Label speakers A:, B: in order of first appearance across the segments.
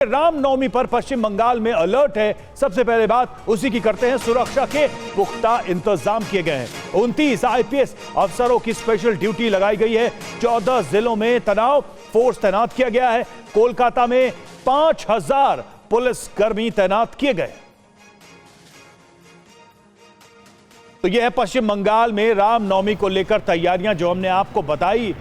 A: रामनवमी पर पश्चिम बंगाल में अलर्ट है। सबसे पहले बात उसी की करते हैं। सुरक्षा के पुख्ता इंतजाम किए गए हैं। 29 आईपीएस अफसरों की स्पेशल ड्यूटी लगाई गई है। 14 जिलों में तनाव फोर्स तैनात किया गया है। कोलकाता में 5000 पुलिसकर्मी तैनात किए गए। तो यह है पश्चिम बंगाल में रामनवमी को लेकर तैयारियां जो हमने आपको बताई।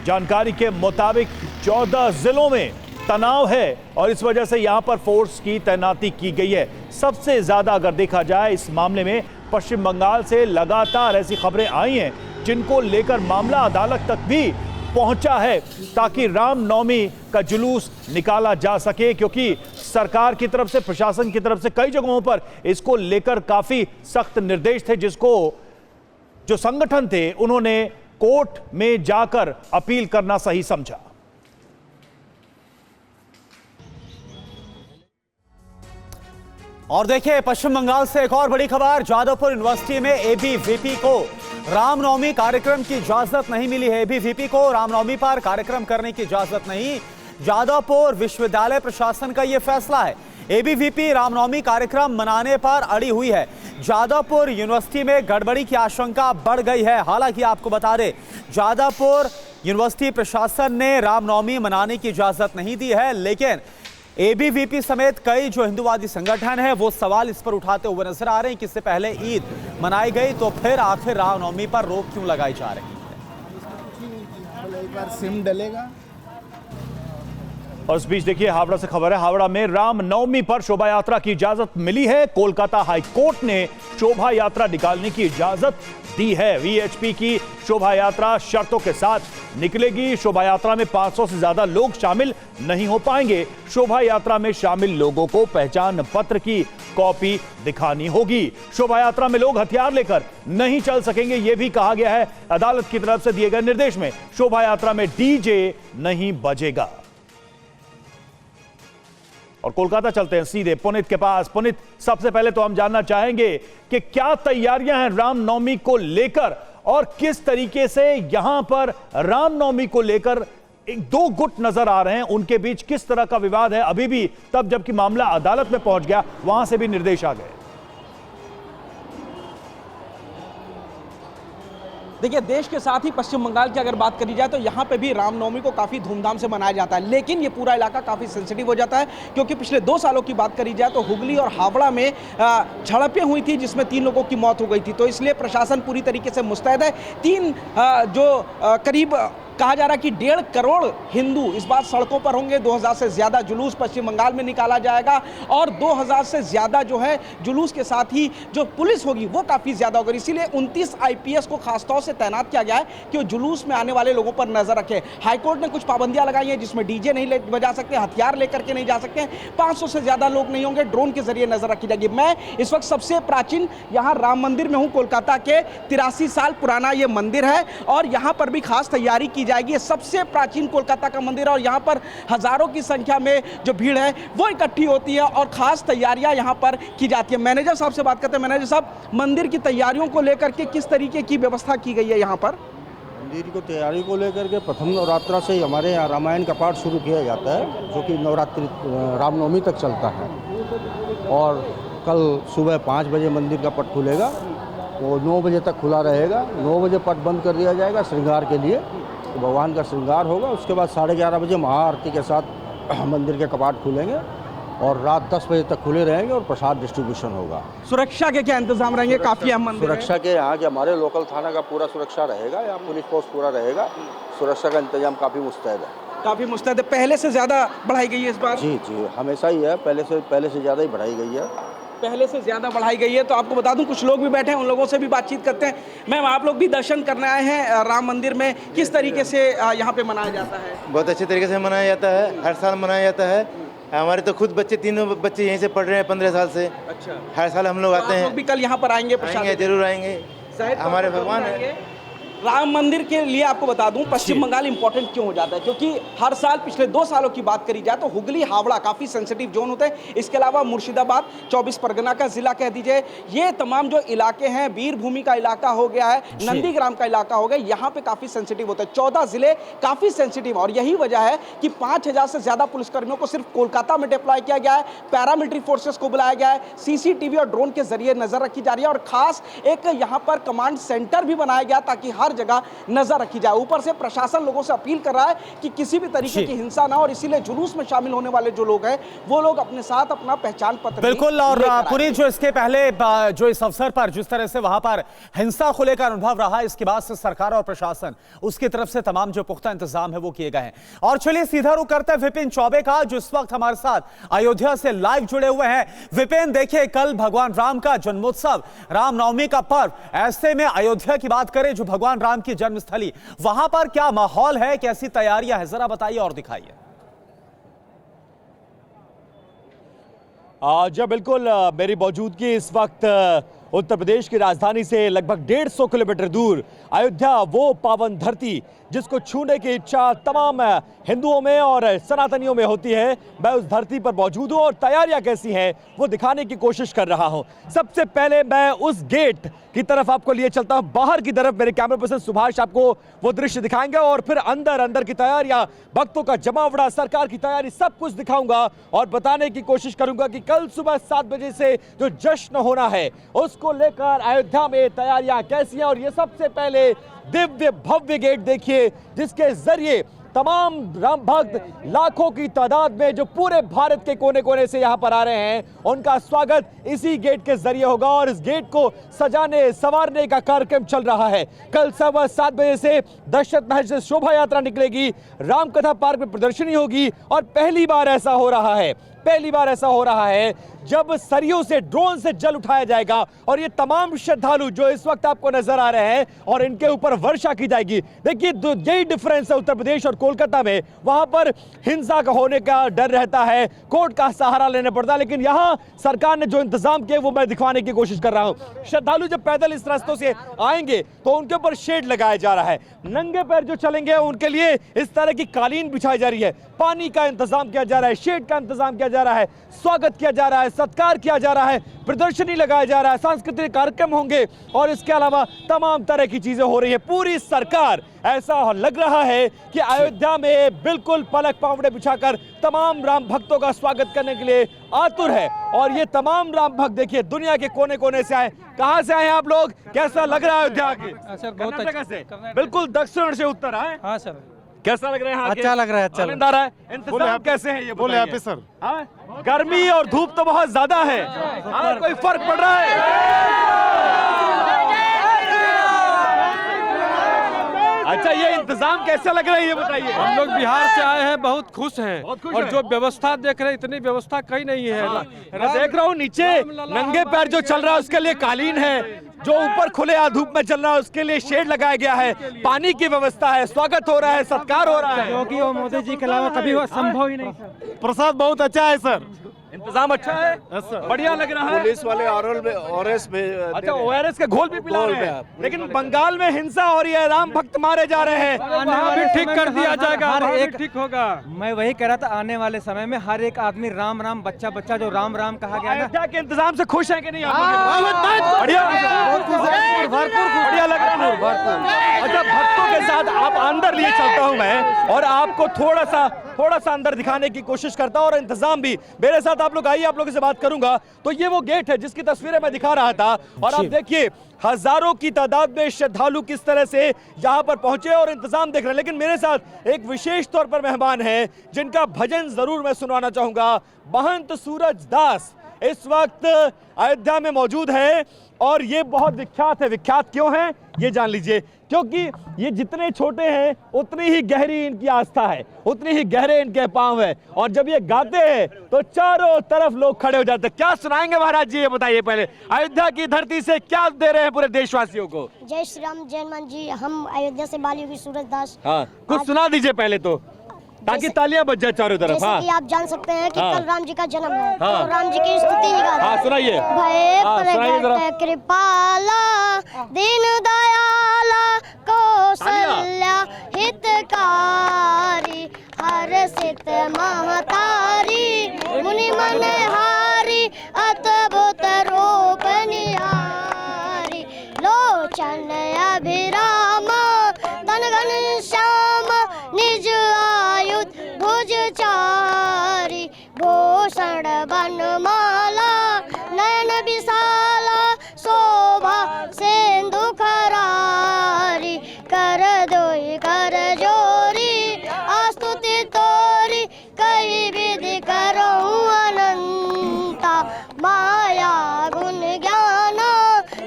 A: जानकारी के मुताबिक 14 जिलों में तनाव है और इस वजह से यहां पर फोर्स की तैनाती की गई है। सबसे ज्यादा अगर देखा जाए इस मामले में पश्चिम बंगाल से लगातार ऐसी खबरें आई हैं जिनको लेकर मामला अदालत तक भी पहुंचा है ताकि रामनवमी का जुलूस निकाला जा सके, क्योंकि सरकार की तरफ से, प्रशासन की तरफ से कई जगहों पर इसको लेकर काफी सख्त निर्देश थे, जिसको जो संगठन थे उन्होंने कोर्ट में जाकर अपील करना सही समझा।
B: और देखिए पश्चिम बंगाल से एक और बड़ी खबर। जादवपुर यूनिवर्सिटी में एबीवीपी को रामनवमी कार्यक्रम की इजाजत नहीं मिली है। एबीवीपी को रामनवमी पर कार्यक्रम करने की इजाजत नहीं। जादवपुर विश्वविद्यालय प्रशासन का यह फैसला है। एबीवीपी रामनवमी कार्यक्रम मनाने पर अड़ी हुई है। जादवपुर यूनिवर्सिटी में गड़बड़ी की आशंका बढ़ गई है। हालांकि आपको बता दें, जादवपुर यूनिवर्सिटी प्रशासन ने रामनवमी मनाने की इजाजत नहीं दी है, लेकिन एबीवीपी समेत कई जो हिंदूवादी संगठन है वो सवाल इस पर उठाते हुए नजर आ रहे हैं कि इससे पहले ईद मनाई गई तो फिर आखिर रामनवमी पर रोक क्यों लगाई जा रही है।
C: एक बार सिम डलेगा।
A: और इस बीच देखिए हावड़ा से खबर है। हावड़ा में रामनवमी पर शोभा यात्रा की इजाजत मिली है। कोलकाता हाई कोर्ट ने शोभा यात्रा निकालने की इजाजत दी है। वीएचपी की शोभा यात्रा शर्तों के साथ निकलेगी। शोभा यात्रा में 500 से ज्यादा लोग शामिल नहीं हो पाएंगे। शोभा यात्रा में शामिल लोगों को पहचान पत्र की कॉपी दिखानी होगी। शोभा यात्रा में लोग हथियार लेकर नहीं चल सकेंगे, यह भी कहा गया है। अदालत की तरफ से दिए गए निर्देश में शोभा यात्रा में डीजे नहीं बजेगा। और कोलकाता चलते हैं सीधे पुनीत के पास। पुनीत, सबसे पहले तो हम जानना चाहेंगे कि क्या तैयारियां हैं रामनवमी को लेकर और किस तरीके से यहां पर रामनवमी को लेकर दो गुट नजर आ रहे हैं, उनके बीच किस तरह का विवाद है अभी भी, तब जबकि मामला अदालत में पहुंच गया वहां से भी निर्देश आ गए।
D: देखिए, देश के साथ ही पश्चिम बंगाल की अगर बात करी जाए तो यहाँ पे भी रामनवमी को काफ़ी धूमधाम से मनाया जाता है, लेकिन ये पूरा इलाका काफ़ी सेंसिटिव हो जाता है क्योंकि पिछले 2 सालों की बात करी जाए तो हुगली और हावड़ा में झड़पें हुई थी जिसमें 3 लोगों की मौत हो गई थी। तो इसलिए प्रशासन पूरी तरीके से मुस्तैद है। करीब कहा जा रहा है कि 1.5 करोड़ हिंदू इस बार सड़कों पर होंगे। 2000 से ज़्यादा जुलूस पश्चिम बंगाल में निकाला जाएगा और 2000 से ज़्यादा जो है जुलूस के साथ ही जो पुलिस होगी वो काफ़ी ज़्यादा होगी। इसीलिए 29 आईपीएस को खासतौर से तैनात किया गया है कि वो जुलूस में आने वाले लोगों पर नजर रखे। हाईकोर्ट ने कुछ पाबंदियां लगाई हैं जिसमें डीजे नहीं बजा सकते, हथियार लेकर के नहीं जा सकते, 500 से ज़्यादा लोग नहीं होंगे, ड्रोन के जरिए नजर रखी जाएगी। मैं इस वक्त सबसे प्राचीन यहाँ राम मंदिर में हूँ। कोलकाता के 83 साल पुराना ये मंदिर है और यहाँ पर भी खास तैयारी की जाएगी। सबसे प्राचीन कोलकाता का मंदिर है और यहाँ पर हजारों की संख्या में जो भीड़ है वो इकट्ठी होती है और खास तैयारियां यहाँ पर की जाती है। मैनेजर साहब से बात करते हैं। मैनेजर साहब, मंदिर की तैयारियों को लेकर के किस तरीके की व्यवस्था की गई है यहाँ पर?
C: मंदिर की तैयारी को लेकर के प्रथम नवरात्रा से हमारे यहाँ रामायण का पाठ शुरू किया जाता है जो कि नवरात्रि रामनवमी तक चलता है। और कल सुबह 5 बजे मंदिर का पट खुलेगा, वो 9 बजे तक खुला रहेगा। 9 बजे पट बंद कर दिया जाएगा श्रृंगार के लिए, तो भगवान का श्रृंगार होगा। उसके बाद 11:30 बजे महाआरती के साथ मंदिर के कपाट खुलेंगे और रात 10 बजे तक खुले रहेंगे और प्रसाद डिस्ट्रीब्यूशन होगा।
D: सुरक्षा के क्या इंतजाम रहेंगे? काफी अहम मंदिर है।
C: सुरक्षा के यहाँ के हमारे लोकल थाना का पूरा सुरक्षा रहेगा, यहाँ पुलिस फोर्स पूरा रहेगा। सुरक्षा का इंतजाम काफ़ी मुस्तैद है।
D: काफी मुस्तैद है। पहले से ज्यादा बढ़ाई गई है इस बार?
C: जी, हमेशा ही है, पहले से ज़्यादा ही बढ़ाई गई है।
D: पहले से ज़्यादा बढ़ाई गई है। तो आपको बता दूं, कुछ लोग भी बैठे हैं, उन लोगों से भी बातचीत करते हैं। मैम, आप लोग भी दर्शन करने आए हैं राम मंदिर में, किस तरीके से यहाँ पे मनाया जाता है?
E: बहुत अच्छे तरीके से मनाया जाता है, हर साल मनाया जाता है। हमारे तो खुद बच्चे, 3 बच्चे यहीं से पढ़ रहे हैं 15 साल से।
D: अच्छा।
E: हर साल हम लोग आते हैं।
D: आप लोग भी कल यहाँ पर आएंगे?
E: जरूर आएंगे। हमारे भगवान है।
D: राम मंदिर के लिए आपको बता दूं पश्चिम बंगाल इंपॉर्टेंट क्यों हो जाता है, क्योंकि हर साल पिछले 2 सालों की बात करी जाए तो हुगली हावड़ा काफ़ी सेंसिटिव जोन होते हैं। इसके अलावा मुर्शिदाबाद 24 परगना का जिला कह दीजिए, ये तमाम जो इलाके हैं, वीरभूमि का इलाका हो गया है, नंदीग्राम का इलाका हो गया, यहाँ पे काफ़ी सेंसिटिव होता है। 14 जिले काफ़ी सेंसिटिव, और यही वजह है कि 5000 से ज़्यादा पुलिसकर्मियों को सिर्फ कोलकाता में डिप्लॉय किया गया है, पैरामिलिट्री फोर्सेस को बुलाया गया है, सीसीटीवी और ड्रोन के जरिए नजर रखी जा रही है, और खास एक यहाँ पर कमांड सेंटर भी बनाया गया ताकि हर जगह नजर रखी जाए। ऊपर से प्रशासन लोगों से अपील कर रहा है कि किसी भी तरीके की हिंसा ना हो, और इसीलिए जुलूस में शामिल होने वाले जो लोग हैं वो लोग अपने साथ अपना पहचान पत्र
B: बिल्कुल। और पूरी जो इसके पहले जो इस अवसर पर जिस तरह से वहां पर हिंसा को लेकर अनुभव रहा, इसके बाद से सरकार और प्रशासन उसकी तरफ से तमाम जो पुख्ता इंतजाम है वो किए गए हैं। और चलिए सीधा रुख करते हैं विपिन चौबे का, जो इस वक्त हमारे साथ अयोध्या से लाइव जुड़े हुए हैं। विपिन, देखिए कल भगवान राम का जन्मोत्सव, रामनवमी का पर्व, ऐसे में अयोध्या की बात करें जो भगवान राम की जन्मस्थली, वहां पर क्या माहौल है, कैसी तैयारियां हैं, जरा बताइए और दिखाइए।
A: जी बिल्कुल, मेरी मौजूदगी इस वक्त उत्तर प्रदेश की राजधानी से लगभग 150 किलोमीटर दूर अयोध्या, वो पावन धरती जिसको छूने की इच्छा तमाम हिंदुओं में और सनातनियों में होती है, मैं उस धरती पर मौजूद हूँ और तैयारियां कैसी हैं वो दिखाने की कोशिश कर रहा हूँ। सबसे पहले मैं उस गेट की तरफ आपको लिए चलता हूँ, बाहर की तरफ मेरे कैमरा पर्सन सुभाष आपको वो दृश्य दिखाएंगे, और फिर अंदर की तैयारियां, भक्तों का जमावड़ा, सरकार की तैयारी, सब कुछ दिखाऊंगा और बताने की कोशिश करूंगा कि कल सुबह 7 बजे से जो जश्न होना है उसको लेकर अयोध्या में तैयारियां कैसी हैं। और ये सबसे पहले दिव्य भव्य गेट देखिए, जिसके जरिए तमाम राम भक्त लाखों की तादाद में जो पूरे भारत के कोने कोने से यहां पर आ रहे हैं, उनका स्वागत इसी गेट के जरिए होगा। और इस गेट को सजाने संवारने का कार्यक्रम चल रहा है। कल सुबह 7 बजे से दशरथ महल से शोभा यात्रा निकलेगी, रामकथा पार्क में प्रदर्शनी होगी, और पहली बार ऐसा हो रहा है जब सरियों से, ड्रोन से जल उठाया जाएगा, और ये तमाम श्रद्धालु जो इस वक्त आपको नजर आ रहे हैं, और इनके ऊपर वर्षा की जाएगी। देखिए यही डिफरेंस है उत्तर प्रदेश और कोलकाता में। वहां पर हिंसा का होने का डर रहता है, कोर्ट का सहारा लेना पड़ता है, लेकिन यहां सरकार ने जो इंतजाम किए वो मैं दिखाने की कोशिश कर रहा हूं। श्रद्धालु जब पैदल इस रास्तों से आएंगे तो उनके ऊपर शेड लगाया जा रहा है, नंगे पैर जो चलेंगे उनके लिए इस तरह की कालीन बिछाई जा रही है, पानी का इंतजाम किया जा रहा है, शेड का इंतजाम किया जा रहा है, स्वागत किया जा रहा है, सत्कार किया जा रहा है, प्रदर्शनी लगाया जा रहा है, सांस्कृतिक कार्यक्रम होंगे, और इसके अलावा तमाम तरह की चीजें हो रही है। पूरी सरकार, ऐसा लग रहा है कि अयोध्या में बिल्कुल पलक पावड़े बिछाकर तमाम राम भक्तों का स्वागत करने के लिए आतुर है। और ये तमाम राम भक्त देखिए दुनिया के कोने कोने से आए। कहां से आए हैं आप लोग, कैसा लग रहा है अयोध्या के?
F: सर बहुत
A: कर्नाटक से, बिल्कुल दक्षिण से उत्तर आए।
F: हाँ सर,
A: कैसा लग रहा है?
F: अच्छा लग रहा है, अच्छा
A: आनंद आ रहा है। इंतजाम कैसे है ये
F: बोले
A: बताइए।
F: आप ही सर।
A: हाँ? गर्मी और धूप तो बहुत ज्यादा है, कोई फर्क पड़ रहा है? अच्छा, ये इंतजाम कैसे लग रहा है ये बताइए।
F: हम लोग बिहार से आए हैं, बहुत खुश हैं,
A: बहुत खुश
F: और
A: हैं।
F: जो व्यवस्था देख रहे हैं इतनी व्यवस्था कहीं नहीं है।
A: मैं देख रहा हूँ नीचे नंगे पैर जो चल रहा है उसके लिए कालीन है, जो ऊपर खुले धूप में चल रहा है उसके लिए शेड लगाया गया है, पानी की व्यवस्था है, स्वागत हो रहा है, सत्कार हो रहा है।
F: योगी और मोदी जी के अलावा कभी संभव ही नहीं सर।
A: प्रसाद बहुत अच्छा है सर, इंतजाम अच्छा है, बढ़िया लग रहा है।
G: पुलिस वाले ORS में
A: अच्छा, ORS के घोल भी पिला रहे हैं, लेकिन बंगाल में हिंसा हो रही है, राम भक्त मारे जा रहे हैं।
F: वहाँ भी ठीक कर दिया जाएगा,
H: हर
F: वहाँ भी
H: एक
F: ठीक होगा।
H: मैं वही कह रहा था, आने वाले समय में हर एक आदमी राम राम, बच्चा बच्चा जो राम राम कहा गया ना,
A: अयोध्या के इंतजाम से खुश हैं कि नहीं आप लोग? बढ़िया, बढ़िया लग रहा है। अच्छा, भक्तों के साथ आप अंदर लिए चलता हूं मैं, और आपको थोड़ा सा अंदर दिखाने की कोशिश करता हूं, और इंतजाम भी मेरे साथ। आप लोग आइए, आप लोगों से बात करूंगा। तो ये वो गेट है जिसकी तस्वीरें मैं दिखा रहा था, और आप देखिए हजारों की तादाद में श्रद्धालु किस तरह से यहां पर पहुंचे और इंतजाम देख रहे हैं। लेकिन मेरे साथ एक विशेष तौर पर मेहमान हैं जिनका भजन जरूर मैं सुनवाना चाहूंगा। महंत सूरज दास इस वक्त अयोध्या में मौजूद है, और ये बहुत विख्यात है। विख्यात क्यों है ये जान लीजिए, क्योंकि ये जितने छोटे हैं उतनी ही गहरी इनकी आस्था है, उतनी ही गहरे इनके पांव है, और जब ये गाते हैं तो चारों तरफ लोग खड़े हो जाते हैं। क्या सुनाएंगे महाराज जी, ये बताइए पहले। अयोध्या की धरती से क्या दे रहे हैं पूरे देशवासियों को?
I: जय श्री राम, जय हनुमान जी। हम अयोध्या से बाल योगी सूरज दास।
A: हाँ, कुछ सुना दीजिए पहले तो, ताकि तालियां बज जाए चारों तरफ।
I: जैसे कि आप जान सकते हैं कि
A: हाँ।
I: कल राम जी का जन्म है,
A: हाँ।
I: तो राम जी की स्तुति ही गाते हैं।
A: हाँ, सुनाइए।
I: भय
A: हाँ, सुनाइए जरा।
I: प्रगट कृपाला दीन दयाला को कौसल्या हितकारी हर्षित महतारी मुनि मनहारी अद्भुत रूप निहारी लोचन अभिराम तन घनश्याम निज आयुध भुज चारी भूषण बनमाला नयन विशाला शोभा सिंधु खरारी कर दोई कर जोरी स्तुति तोरी कई विधि करूं अनंता माया गुण ज्ञान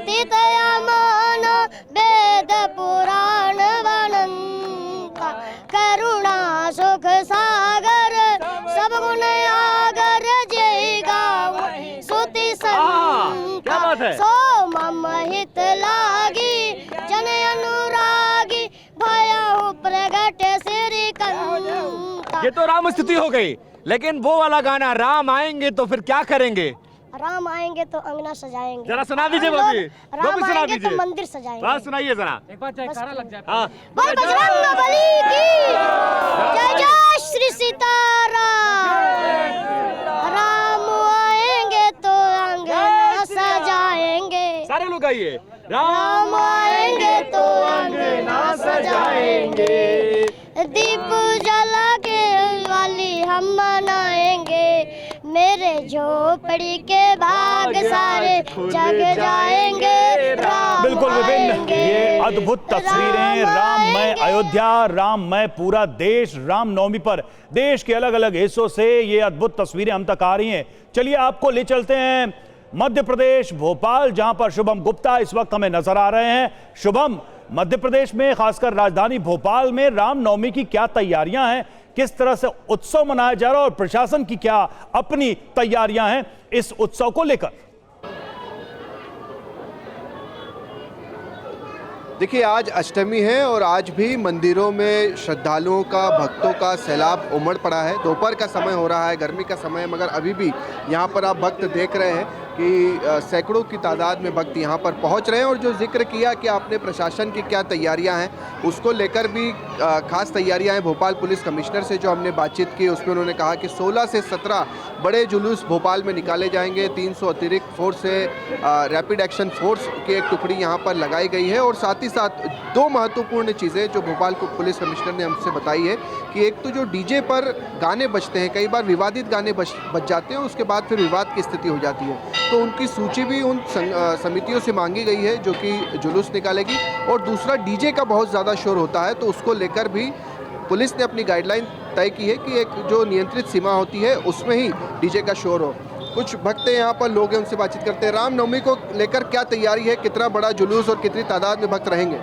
I: तीतया मान वेद पुराण वनंता करुणा सुख सागर सब गुण आगर जय गाँव सुति संता सो मम हित लागी जन अनुरागी भयहु प्रगट श्री कंता।
J: ये तो राम स्तुति हो गई, लेकिन वो वाला गाना राम आएंगे तो फिर क्या करेंगे?
I: राम आएंगे तो अंगना सजाएंगे।
J: जरा सुना दीजिए वो भी
I: राम
J: सुना
I: आएंगे
J: दीजिए।
I: तो मंदिर सजाएंगे।
J: बात सुनाइए जरा।
H: एक बार जयकारा लग जाए।
J: हाँ
I: बोल बजरंग बली की जय जय श्री सीताराम। राम आएंगे तो अंगना सजाएंगे।
J: सारे लोग आइए।
I: राम आएंगे तो अंगना सजाएंगे दीप जला के वाली हम मनाएंगे मेरे झोपड़ी के भाग सारे जग जाएंगे।
A: बिल्कुल विपिन, ये अद्भुत तस्वीरें राममय अयोध्या, राममय पूरा देश, रामनवमी पर देश के अलग अलग हिस्सों से ये अद्भुत तस्वीरें हम तक आ रही हैं। चलिए आपको ले चलते हैं मध्य प्रदेश भोपाल, जहां पर शुभम गुप्ता इस वक्त हमें नजर आ रहे हैं। शुभम, मध्य प्रदेश में खासकर राजधानी भोपाल में रामनवमी की क्या तैयारियां हैं, किस तरह से उत्सव मनाया जा रहा है और प्रशासन की क्या अपनी तैयारियां हैं इस उत्सव को लेकर?
G: देखिए, आज अष्टमी है और आज भी मंदिरों में श्रद्धालुओं का, भक्तों का सैलाब उमड़ पड़ा है। दोपहर का समय हो रहा है, गर्मी का समय, मगर अभी भी यहाँ पर आप भक्त देख रहे हैं कि सैकड़ों की तादाद में भक्त यहाँ पर पहुँच रहे हैं। और जो जिक्र किया कि आपने प्रशासन की क्या तैयारियाँ हैं, उसको लेकर भी खास तैयारियाँ हैं। भोपाल पुलिस कमिश्नर से जो हमने बातचीत की उसमें उन्होंने कहा कि 16 से 17 बड़े जुलूस भोपाल में निकाले जाएंगे। 300 अतिरिक्त फोर्स से रैपिड एक्शन फोर्स की एक टुकड़ी यहाँ पर लगाई गई है। और साथ ही साथ दो महत्वपूर्ण चीज़ें जो भोपाल को पुलिस कमिश्नर ने हमसे बताई है कि एक तो जो डीजे पर गाने बजते हैं, कई बार विवादित गाने बज जाते हैं, उसके बाद फिर विवाद की स्थिति हो जाती है, तो उनकी सूची भी उन समितियों से मांगी गई है जो कि जुलूस निकालेगी। और दूसरा, डीजे का बहुत ज़्यादा शोर होता है, तो उसको लेकर भी पुलिस ने अपनी गाइडलाइन तय की है कि एक जो नियंत्रित सीमा होती है उसमें ही डीजे का शोर हो। कुछ भक्त यहाँ पर लोग हैं, उनसे बातचीत करते हैं। रामनवमी को लेकर क्या तैयारी है, कितना बड़ा जुलूस और कितनी तादाद में भक्त रहेंगे?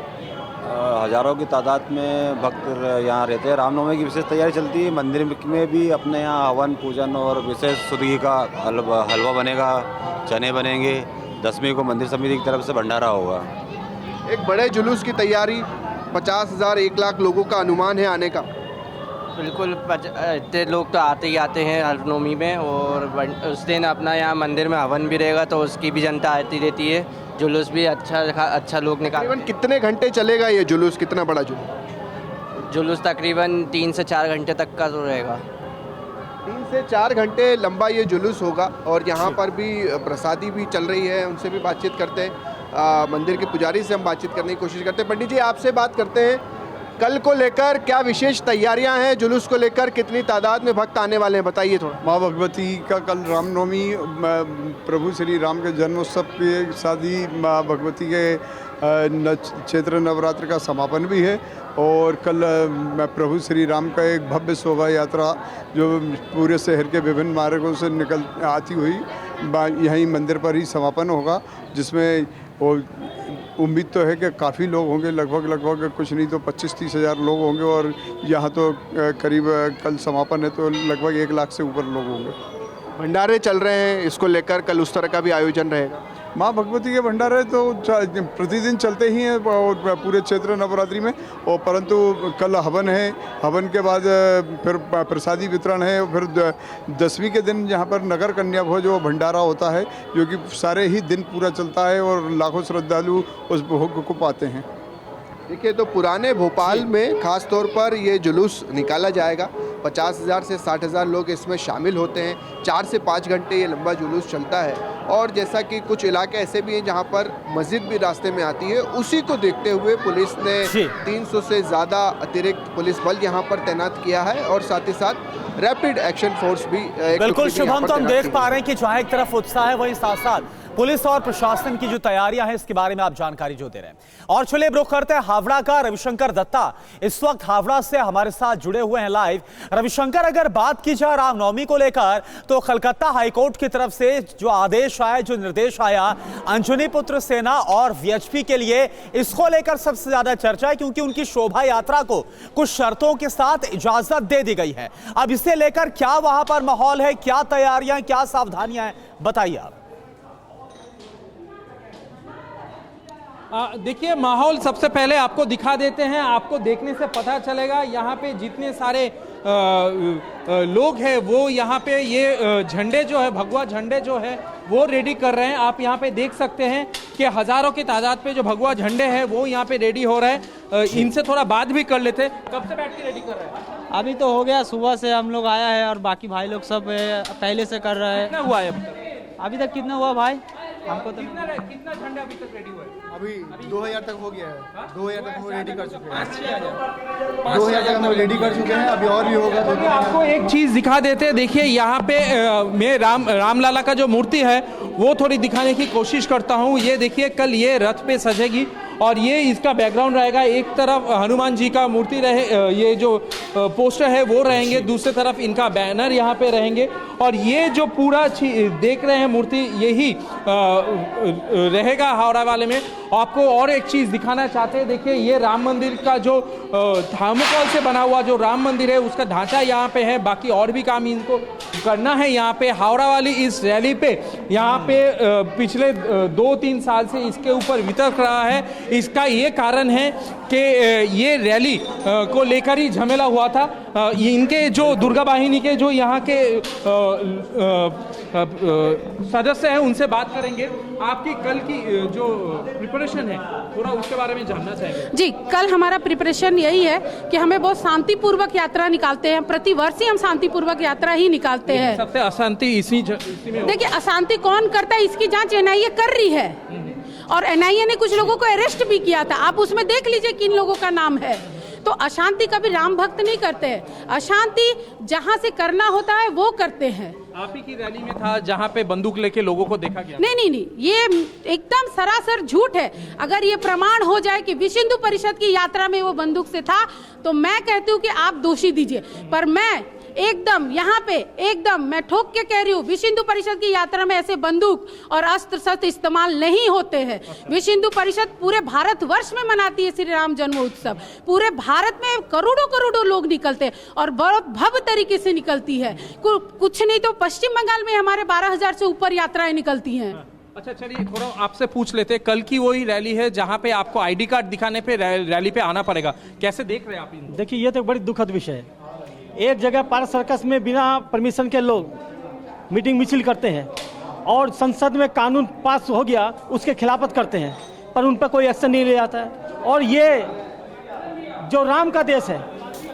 K: हज़ारों की तादाद में भक्त यहाँ रहते हैं। रामनवमी की विशेष तैयारी चलती है। मंदिर में भी अपने यहाँ हवन पूजन और विशेष शुद्धि का हलवा बनेगा, चने बनेंगे। 10वीं को मंदिर समिति की तरफ से भंडारा होगा।
G: एक बड़े जुलूस की तैयारी, 50,000 1 लाख लोगों का अनुमान है आने का।
L: बिल्कुल, इतने लोग तो आते ही आते हैं हर नवमी में। और उस दिन अपना यहाँ मंदिर में हवन भी रहेगा, तो उसकी भी जनता आती रहती है। जुलूस भी अच्छा लोग निकाल।
G: कितने घंटे चलेगा ये जुलूस, कितना बड़ा जुलूस?
L: जुलूस तकरीबन 3 से 4 घंटे तक का तो रहेगा।
G: 3 से 4 घंटे लंबा ये जुलूस होगा। और यहाँ पर भी प्रसादी भी चल रही है, उनसे भी बातचीत करते हैं। मंदिर के पुजारी से हम बातचीत करने की कोशिश करते हैं। पंडित जी, आपसे बात करते हैं, कल को लेकर क्या विशेष तैयारियां हैं? जुलूस को लेकर कितनी तादाद में भक्त आने वाले हैं, बताइए थोड़ा।
M: माँ भगवती का कल रामनवमी, प्रभु श्री राम के जन्मोत्सव के साथ ही माँ भगवती के चैत्र नवरात्र का समापन भी है। और कल प्रभु श्री राम का एक भव्य शोभा यात्रा जो पूरे शहर के विभिन्न मार्गों से निकल आती हुई यहीं मंदिर पर ही समापन होगा, जिसमें वो उम्मीद तो है कि काफ़ी लोग होंगे, लगभग कुछ नहीं तो 25-30 हज़ार लोग होंगे। और यहाँ तो करीब कल समापन है तो लगभग 1 लाख से ऊपर लोग होंगे।
G: भंडारे चल रहे हैं, इसको लेकर कल उस तरह का भी आयोजन रहेगा।
M: माँ भगवती के भंडारे तो प्रतिदिन चलते ही हैं और पूरे चैत्र नवरात्रि में। और परंतु कल हवन है, हवन के बाद फिर प्रसादी वितरण है। और फिर 10वीं के दिन यहाँ पर नगर कन्या भोज वो भंडारा होता है, जो कि सारे ही दिन पूरा चलता है और लाखों श्रद्धालु उस भोग को पाते हैं।
G: देखिए, तो पुराने भोपाल में खास तौर पर ये जुलूस निकाला जाएगा। 50,000 से 60,000 लोग इसमें शामिल होते हैं। 4 से 5 घंटे ये लंबा जुलूस चलता है। और जैसा कि कुछ इलाके ऐसे भी हैं जहां पर मस्जिद भी रास्ते में आती है, उसी को देखते हुए पुलिस ने 300 से ज़्यादा अतिरिक्त पुलिस बल यहाँ पर तैनात किया है और साथ ही साथ रैपिड एक्शन फोर्स भी
B: बिल्कुल शुभम, तो हम देख पा रहे हैं कि जहां एक तरफ उत्साह है वहीं साथ साथ पुलिस और प्रशासन की जो तैयारियां हैं इसके बारे में आप जानकारी जो दे रहे हैं। और चलिए रुख करते हैं हावड़ा का। रविशंकर दत्ता इस वक्त हावड़ा से हमारे साथ जुड़े हुए हैं लाइव। रविशंकर, अगर बात की जाए रामनवमी को लेकर तो कलकत्ता हाईकोर्ट की तरफ से जो आदेश आया, जो निर्देश आया अंजनी पुत्र सेना और वीएचपी के लिए, इसको लेकर सबसे ज्यादा चर्चा है क्योंकि उनकी शोभा यात्रा को कुछ शर्तों के साथ इजाजत दे दी गई है। अब इसे लेकर क्या वहां पर माहौल है, क्या तैयारियां, क्या सावधानियां हैं, बताइए आप।
F: देखिए, माहौल सबसे पहले आपको दिखा देते हैं। आपको देखने से पता चलेगा यहाँ पे जितने सारे लोग हैं वो यहाँ पे ये झंडे जो है, भगवा झंडे जो है वो रेडी कर रहे हैं। आप यहाँ पे देख सकते हैं कि हजारों की तादाद पे जो भगवा झंडे हैं वो यहाँ पे रेडी हो रहे हैं। इनसे थोड़ा बात भी कर लेते हैं। कब से बैठ के रेडी कर रहे हैं?
H: अभी तो हो गया, सुबह से हम लोग आया है और बाकी भाई लोग सब पहले से कर रहे हैं।
F: कितना हुआ है
H: अभी तक? कितना हुआ भाई हमको तो
F: कितना झंडे अभी तक रेडी हुए?
C: अभी 2000 तक हो गया है। 2000 तक हम रेडी कर चुके हैं।
F: 2000
C: तक हम रेडी कर चुके हैं, अभी और भी होगा।
F: तो आपको एक चीज दिखा देते हैं। देखिए यहाँ पे मैं रामलाला का जो मूर्ति है वो थोड़ी दिखाने की कोशिश करता हूँ। ये देखिए, कल ये रथ पे सजेगी और ये इसका बैकग्राउंड रहेगा। एक तरफ हनुमान जी का मूर्ति रहे, ये जो पोस्टर है वो रहेंगे, दूसरी तरफ इनका बैनर यहाँ पे रहेंगे और ये जो पूरा देख रहे हैं मूर्ति, यही रहेगा हावड़ा वाले में। आपको और एक चीज़ दिखाना चाहते हैं। देखिए, ये राम मंदिर का जो थर्मोकॉल से बना हुआ जो राम मंदिर है उसका ढांचा यहाँ पे है। बाकी और भी काम इनको करना है यहाँ पे। हावड़ा वाली इस रैली पे यहाँ पे पिछले 2-3 साल से इसके ऊपर वितर्क रहा है। इसका ये कारण है कि ये रैली को लेकर ही झमेला हुआ था। इनके जो दुर्गा वाहिनी के जो यहाँ के सदस्य हैं उनसे बात करेंगे। आपकी कल की जो प्रिपरेशन है थोड़ा उसके बारे में जानना चाहेंगे।
N: जी, कल हमारा प्रिपरेशन यही है कि हमें बहुत शांतिपूर्वक यात्रा निकालते हैं। प्रतिवर्ष ही हम शांतिपूर्वक यात्रा ही निकालते हैं।
F: सबसे अशांति इसी में
N: देखिए, अशांति कौन करता है इसकी जांच एनआईए कर रही है और एनआईए ने कुछ लोगों को अरेस्ट भी किया था। आप उसमें देख लीजिए किन लोगों का नाम है। तो अशांति कभी राम भक्त नहीं करते हैं। अशांति जहां से करना होता है वो करते हैं।
F: आप ही की रैली में था जहां पे बंदूक लेके लोगों को देखा गया?
N: नहीं, ये एकदम सरासर झूठ है। अगर ये प्रमाण हो जाए कि विश्व हिंदू परिषद की यात्रा में वो बंदूक से था तो मैं कहती हूँ कि आप दोषी दीजिए। पर मैं एकदम यहाँ पे एकदम मैं ठोक के कह रही हूँ, विश्व हिंदू परिषद की यात्रा में ऐसे बंदूक और अस्त्र शस्त्र इस्तेमाल नहीं होते हैं। विश्व हिंदू परिषद पूरे भारतवर्ष में मनाती है श्री राम जन्म उत्सव। पूरे भारत में करोड़ों लोग निकलते हैं और बहुत भव्य तरीके से निकलती है। कुछ नहीं तो पश्चिम बंगाल में हमारे 12,000 से ऊपर यात्राएं निकलती हैं।
F: अच्छा, चलिए थोड़ा आपसे पूछ लेते हैं। कल की वही रैली है जहाँ पे आपको आईडी कार्ड दिखाने पे रैली पे आना पड़ेगा। कैसे देख रहे हैं आप?
H: देखिए, ये तो बड़ी दुखद विषय है। एक जगह पार्क सर्कस में बिना परमिशन के लोग मीटिंग मिছিল करते हैं और संसद में कानून पास हो गया उसके खिलाफत करते हैं, पर उन पर कोई एक्शन नहीं लिया जाता है। और ये जो राम का देश है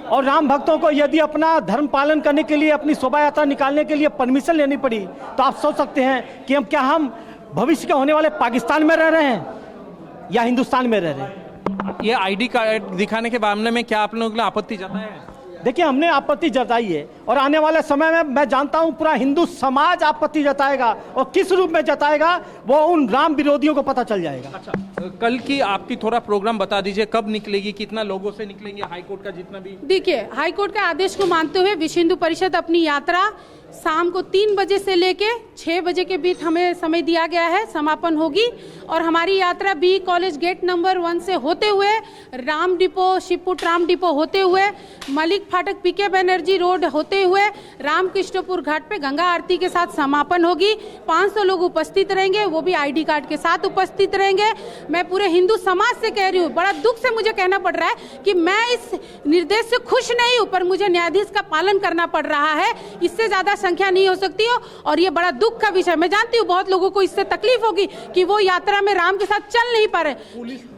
H: और राम भक्तों को यदि अपना धर्म पालन करने के लिए, अपनी शोभा यात्रा निकालने के लिए परमिशन लेनी पड़ी तो आप सोच सकते हैं कि हम भविष्य के होने वाले पाकिस्तान में रह रहे हैं या हिंदुस्तान में रह रहे हैं।
F: ये आईडी कार्ड दिखाने के मामले में क्या आप लोगों ने आपत्ति जताई है?
H: देखिए, हमने आपत्ति जताई है और आने वाले समय में मैं जानता हूं पूरा हिंदू समाज आपत्ति जताएगा और किस रूप में जताएगा वो उन राम विरोधियों को पता चल जाएगा।
F: अच्छा, कल की आपकी थोड़ा प्रोग्राम बता दीजिए, कब निकलेगी, कितना लोगों से निकलेंगे, हाईकोर्ट का जितना भी?
N: देखिए, हाईकोर्ट के आदेश को मानते हुए विश्व हिंदू परिषद अपनी यात्रा शाम को 3 बजे से लेके 6 बजे के बीच हमें समय दिया गया है, समापन होगी। और हमारी यात्रा बी कॉलेज गेट नंबर 1 से होते हुए राम डिपो, शिवपुर राम डिपो होते हुए मलिक फाटक, पीके बनर्जी रोड होते हुए रामकृष्णपुर घाट पे गंगा आरती के साथ समापन होगी। 500 लोग उपस्थित रहेंगे, वो भी आईडी कार्ड के साथ उपस्थित रहेंगे। मैं पूरे हिंदू समाज से कह रही हूँ, बड़ा दुख से मुझे कहना पड़ रहा है कि मैं इस निर्देश से खुश नहीं हूँ, पर मुझे न्यायाधीश का पालन करना पड़ रहा है। इससे ज्यादा संख्या नहीं हो सकती हो और ये बड़ा दुख का विषय। मैं जानती हूँ बहुत लोगों को इससे तकलीफ होगी कि वो यात्रा में राम के साथ चल नहीं पा रहे।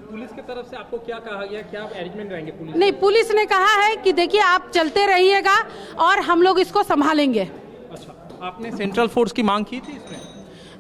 F: पुलिस की तरफ से आपको क्या कहा गया, क्या अरेंजमेंट रहेंगे पुलिस?
N: नहीं, पुलिस ने कहा है कि देखिए आप चलते रहिएगा और हम लोग इसको संभालेंगे।
F: अच्छा, आपने सेंट्रल फोर्स की मांग की थी इसमें?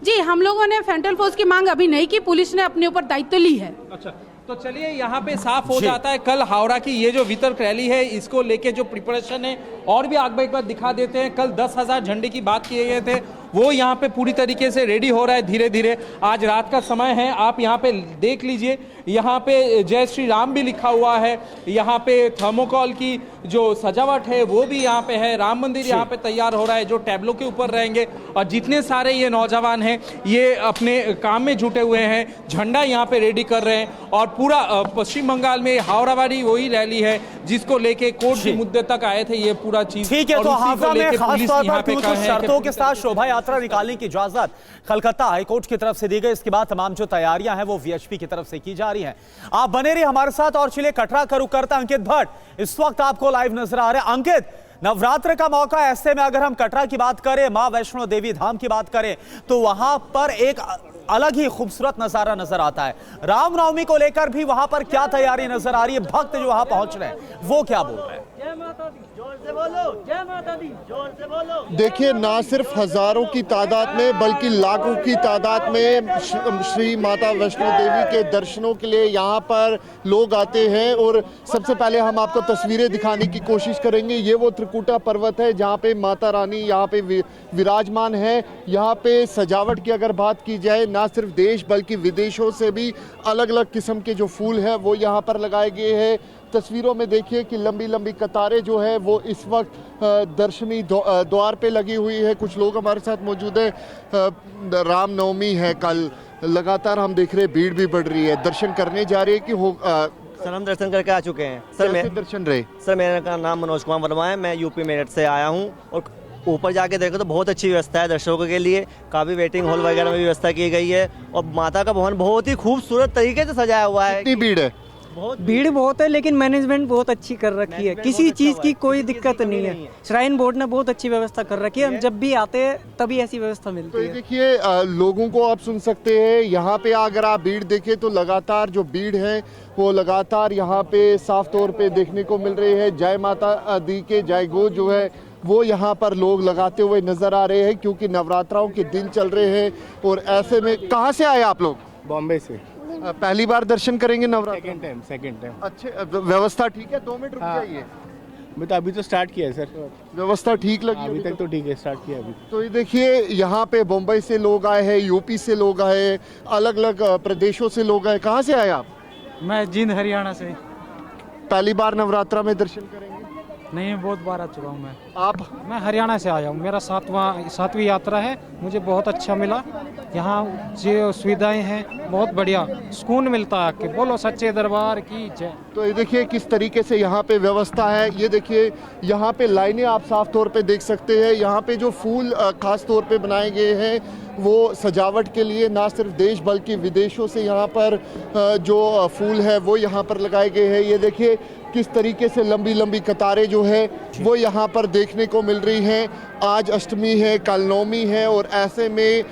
N: जी, हम लोगों ने सेंट्रल फोर्स की मांग अभी नहीं की, पुलिस ने अपने ऊपर दायित्व ली है।
F: अच्छा, तो चलिए यहाँ पे साफ हो जाता है कल हावड़ा की ये जो वितर्क रैली है इसको लेके जो प्रिपरेशन है, और भी आगे एक बार दिखा देते हैं। कल 10,000 झंडे की बात किए गए थे, वो यहाँ पे पूरी तरीके से रेडी हो रहा है धीरे धीरे। आज रात का समय है, आप यहाँ पे देख लीजिए, यहाँ पे जय श्री राम भी लिखा हुआ है। यहाँ पे थर्मोकॉल की जो सजावट है वो भी यहाँ पे है। राम मंदिर यहाँ पे तैयार हो रहा है जो टैबलो के ऊपर रहेंगे, और जितने सारे ये नौजवान हैं ये अपने काम में जुटे हुए हैं, झंडा यहाँ पे रेडी कर रहे हैं। और पूरा पश्चिम बंगाल में हावड़ावाड़ी वही रैली है जिसको लेके कोर्ट के मुद्दे तक आए थे ये पूरा चीज।
B: ठीक है, तो हावड़ा में खासतौर पर कुछ शर्तों के साथ शोभा यात्रा निकालने की इजाजत कलकत्ता हाईकोर्ट की तरफ से दी गई। इसके बाद तमाम जो तैयारियां हैं वो वीएचपी की तरफ से की जा रही हैं। आप बने रहिए हमारे साथ और चलिए कटरा का रुख करता अंकित भट्ट इस वक्त आपको लाइव नजर आ रहे हैं। अंकित, नवरात्र का मौका, ऐसे में अगर हम कटरा की बात करें, मां वैष्णो देवी धाम की बात करें, तो वहां पर एक अलग ही खूबसूरत नजारा नजर आता है। रामनवमी को लेकर भी वहां पर क्या तैयारी नजर आ रही है? भक्त जो वहां पहुंच रहे हैं वो क्या बोल रहे हैं?
H: जय माता दी, जोर से बोलो, जय माता दी, जोर से बोलो।
G: देखिए, ना सिर्फ हजारों की तादाद में बल्कि लाखों की तादाद में श्री माता वैष्णो देवी के दर्शनों के लिए यहाँ पर लोग आते हैं। और सबसे पहले हम आपको तस्वीरें दिखाने की कोशिश करेंगे। ये वो त्रिकुटा पर्वत है जहाँ पे माता रानी यहाँ पे विराजमान है। यहाँ पे सजावट की अगर बात की जाए, ना सिर्फ देश बल्कि विदेशों से भी अलग अलग किस्म के जो फूल है वो यहाँ पर लगाए गए हैं। तस्वीरों में देखिए कि लंबी लंबी कतारें जो है वो इस वक्त दर्शनी द्वार पे लगी हुई है। कुछ लोग हमारे साथ मौजूद है। रामनवमी है कल, लगातार हम देख रहे हैं भीड़ भी बढ़ रही है। दर्शन करने जा रहे हैं कि हो
O: सर, हम दर्शन करके आ चुके हैं सर।
G: कैसे दर्शन रहे?
O: सर, मेरा नाम मनोज कुमार वर्मा है, मैं यूपी मेरठ से आया हूँ। और ऊपर जाके देखो तो बहुत अच्छी व्यवस्था है दर्शकों के लिए, काफ़ी वेटिंग हॉल वगैरह में भी व्यवस्था की गई है। और माता का भवन बहुत ही खूबसूरत तरीके से सजाया हुआ है।
G: कितनी भीड़ है?
P: भीड़ बहुत है, लेकिन मैनेजमेंट बहुत अच्छी कर रखी है, किसी चीज़ की कोई दिक्कत नहीं है। श्राइन बोर्ड ने बहुत अच्छी व्यवस्था कर रखी है, हम जब भी आते हैं तभी ऐसी व्यवस्था मिलती है।
G: देखिए, लोगों को आप सुन सकते हैं यहाँ पे। अगर आप भीड़ देखें तो लगातार जो भीड़ है वो लगातार यहाँ पे साफ तौर पे देखने को मिल रही है। जय माता दी के जय गो जो है वो यहाँ पर लोग लगाते हुए नजर आ रहे हैं, क्योंकि नवरात्राओं के दिन चल रहे हैं। और ऐसे में कहाँ से आए आप लोग?
Q: बॉम्बे से।
G: पहली बार दर्शन करेंगे नवरात्र?
Q: Second time.
G: अच्छे, व्यवस्था ठीक है? 2 मिनट रुक जाइए।
Q: अभी तो स्टार्ट किया है सर,
G: व्यवस्था ठीक लगी?
Q: अभी तक तो ठीक है, स्टार्ट किया अभी।
G: तो ये देखिए, यहाँ पे बम्बई से लोग आए हैं, यूपी से लोग आए, अलग अलग प्रदेशों से लोग आए। कहाँ से आए आप?
P: मैं जींद हरियाणा से।
G: पहली बार नवरात्रा में दर्शन करेंगे?
P: नहीं, बहुत बार आ चुका हूँ मैं।
G: आप?
P: मैं हरियाणा से आया हूँ, मेरा 7वीं यात्रा है। मुझे बहुत अच्छा मिला, यहाँ जो सुविधाएं हैं बहुत बढ़िया, सुकून मिलता है कि बोलो सच्चे दरबार की जय।
G: तो ये देखिए किस तरीके से यहाँ पे व्यवस्था है। ये देखिए यहाँ पे लाइनें आप साफ तौर पे देख सकते हैं। यहाँ पे जो फूल खास तौर पे बनाए गए हैं वो सजावट के लिए, ना सिर्फ देश बल्कि विदेशों से यहाँ पर जो फूल है वो यहाँ पर लगाए गए हैं। ये देखिए किस तरीके से लंबी लंबी कतारें जो है वो यहाँ पर देखने को मिल रही हैं। आज अष्टमी है, कल नवमी है, और ऐसे में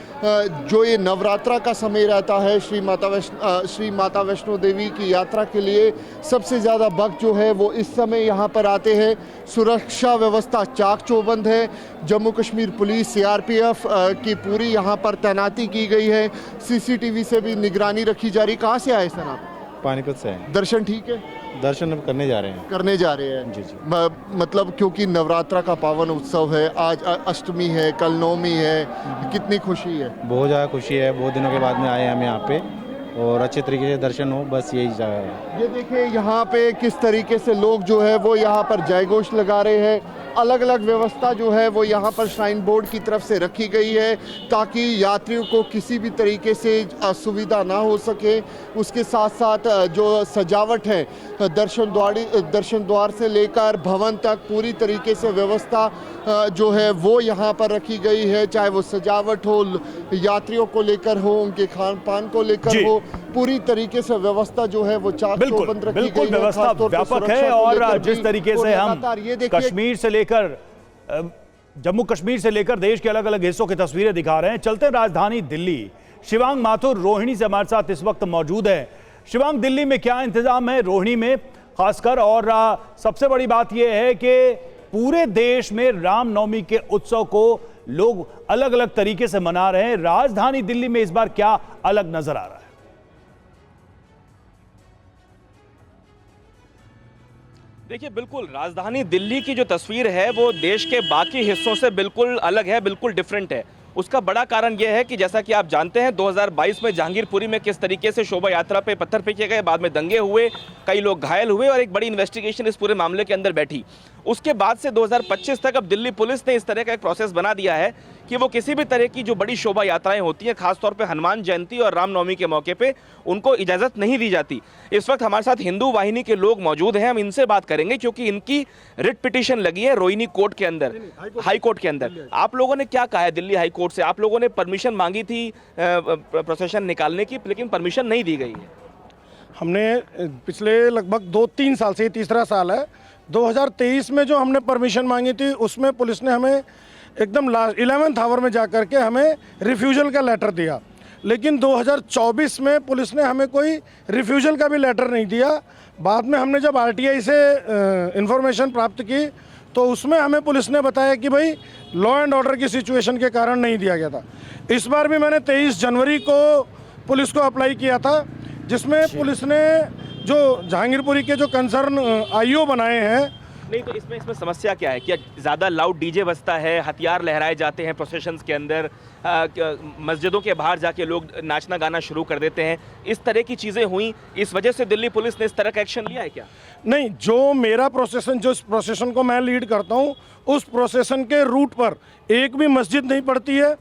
G: जो ये नवरात्रा का समय रहता है श्री माता वैष्णो देवी की यात्रा के लिए, सबसे ज़्यादा भक्त जो है वो इस समय यहाँ पर आते हैं। सुरक्षा व्यवस्था चाक चौबंद है। जम्मू कश्मीर पुलिस सीआरपीएफ की पूरी यहाँ पर तैनाती की गई है। सीसीटीवी से भी निगरानी रखी जा रही। कहाँ से आए सर आप?
Q: पानीपत से हैं।
G: दर्शन ठीक है?
Q: दर्शन अब करने जा रहे हैं।
G: करने जा रहे हैं, जी जी। मतलब क्योंकि नवरात्रा का पावन उत्सव है, आज अष्टमी है, कल नवमी है, कितनी खुशी है?
Q: बहुत ज़्यादा खुशी है, बहुत दिनों के बाद में आए हम यहाँ पे, और अच्छे तरीके से दर्शन हो, बस यही जगह है।
G: ये देखिए यहाँ पे किस तरीके से लोग जो है वो यहाँ पर जयघोष लगा रहे हैं। अलग अलग व्यवस्था जो है वो यहाँ पर श्राइन बोर्ड की तरफ से रखी गई है ताकि यात्रियों को किसी भी तरीके से असुविधा ना हो सके। उसके साथ साथ जो सजावट है दर्शन द्वार से लेकर भवन तक पूरी तरीके से व्यवस्था जो है वो यहाँ पर रखी गई है, चाहे वो सजावट हो, यात्रियों को लेकर हो, उनके खान पान को लेकर हो, पूरी तरीके से व्यवस्था जो है वो चाक चौबंद रखी गई है।
A: बिल्कुल व्यवस्था व्यापक है। और जिस तरीके से हम कश्मीर से लेकर जम्मू कश्मीर से लेकर देश के अलग अलग हिस्सों की तस्वीरें दिखा रहे हैं, चलते राजधानी दिल्ली। शिवांग माथुर रोहिणी से हमारे साथ इस वक्त मौजूद है। शिवांग, दिल्ली में क्या इंतजाम है, रोहिणी में खासकर, और सबसे बड़ी बात यह है कि पूरे देश में रामनवमी के उत्सव को लोग अलग अलग तरीके से मना रहे हैं। राजधानी दिल्ली में इस बार क्या अलग नजर आ रहा है?
R: देखिए, बिल्कुल राजधानी दिल्ली की जो तस्वीर है वो देश के बाकी हिस्सों से बिल्कुल अलग है, बिल्कुल डिफरेंट है। उसका बड़ा कारण यह है कि जैसा कि आप जानते हैं 2022 में जहांगीरपुरी में किस तरीके से शोभा यात्रा पे पत्थर फेंके गए, बाद में दंगे हुए, कई लोग घायल हुए और एक बड़ी इन्वेस्टिगेशन इस पूरे मामले के अंदर बैठी। उसके बाद से 2025 तक अब दिल्ली पुलिस ने इस तरह का एक प्रोसेस बना दिया है कि वो किसी भी तरह की जो बड़ी शोभा यात्राएं होती हैं, खासतौर पे हनुमान जयंती और रामनवमी के मौके पे, उनको इजाज़त नहीं दी जाती। इस वक्त हमारे साथ हिंदू वाहिनी के लोग मौजूद हैं, हम इनसे बात करेंगे क्योंकि इनकी रिट पिटीशन लगी है रोहिणी कोर्ट के अंदर, हाई कोर्ट के अंदर। आप लोगों ने क्या कहा है दिल्ली हाई कोर्ट से? आप लोगों ने परमिशन मांगी थी प्रोसेशन निकालने की, लेकिन परमिशन नहीं दी गई है।
S: हमने पिछले लगभग 2-3 साल से, तीसरा साल है, 2023 में जो हमने परमिशन मांगी थी उसमें पुलिस ने हमें एकदम लास्ट 11th आवर में जा कर के हमें रिफ्यूजल का लेटर दिया। लेकिन 2024 में पुलिस ने हमें कोई रिफ्यूजल का भी लेटर नहीं दिया। बाद में हमने जब आरटीआई से इंफॉर्मेशन प्राप्त की तो उसमें हमें पुलिस ने बताया कि भाई लॉ एंड ऑर्डर की सिचुएशन के कारण नहीं दिया गया था। इस बार भी मैंने 23 जनवरी को पुलिस को अप्लाई किया था, जिसमें पुलिस ने जो जहांगीरपुरी के जो कंसर्न आईओ बनाए हैं।
R: नहीं तो इसमें समस्या क्या है? क्या ज़्यादा लाउड डीजे बजता है, हथियार लहराए जाते हैं प्रोसेशंस के अंदर, मस्जिदों के बाहर जाके लोग नाचना गाना शुरू कर देते हैं, इस तरह की चीज़ें हुई, इस वजह से दिल्ली पुलिस ने इस तरह का एक्शन लिया है क्या?
S: नहीं, जो मेरा प्रोसेशन, जो प्रोसेशन को मैं लीड करता हूँ, उस प्रोसेशन के रूट पर एक भी मस्जिद नहीं पड़ती है,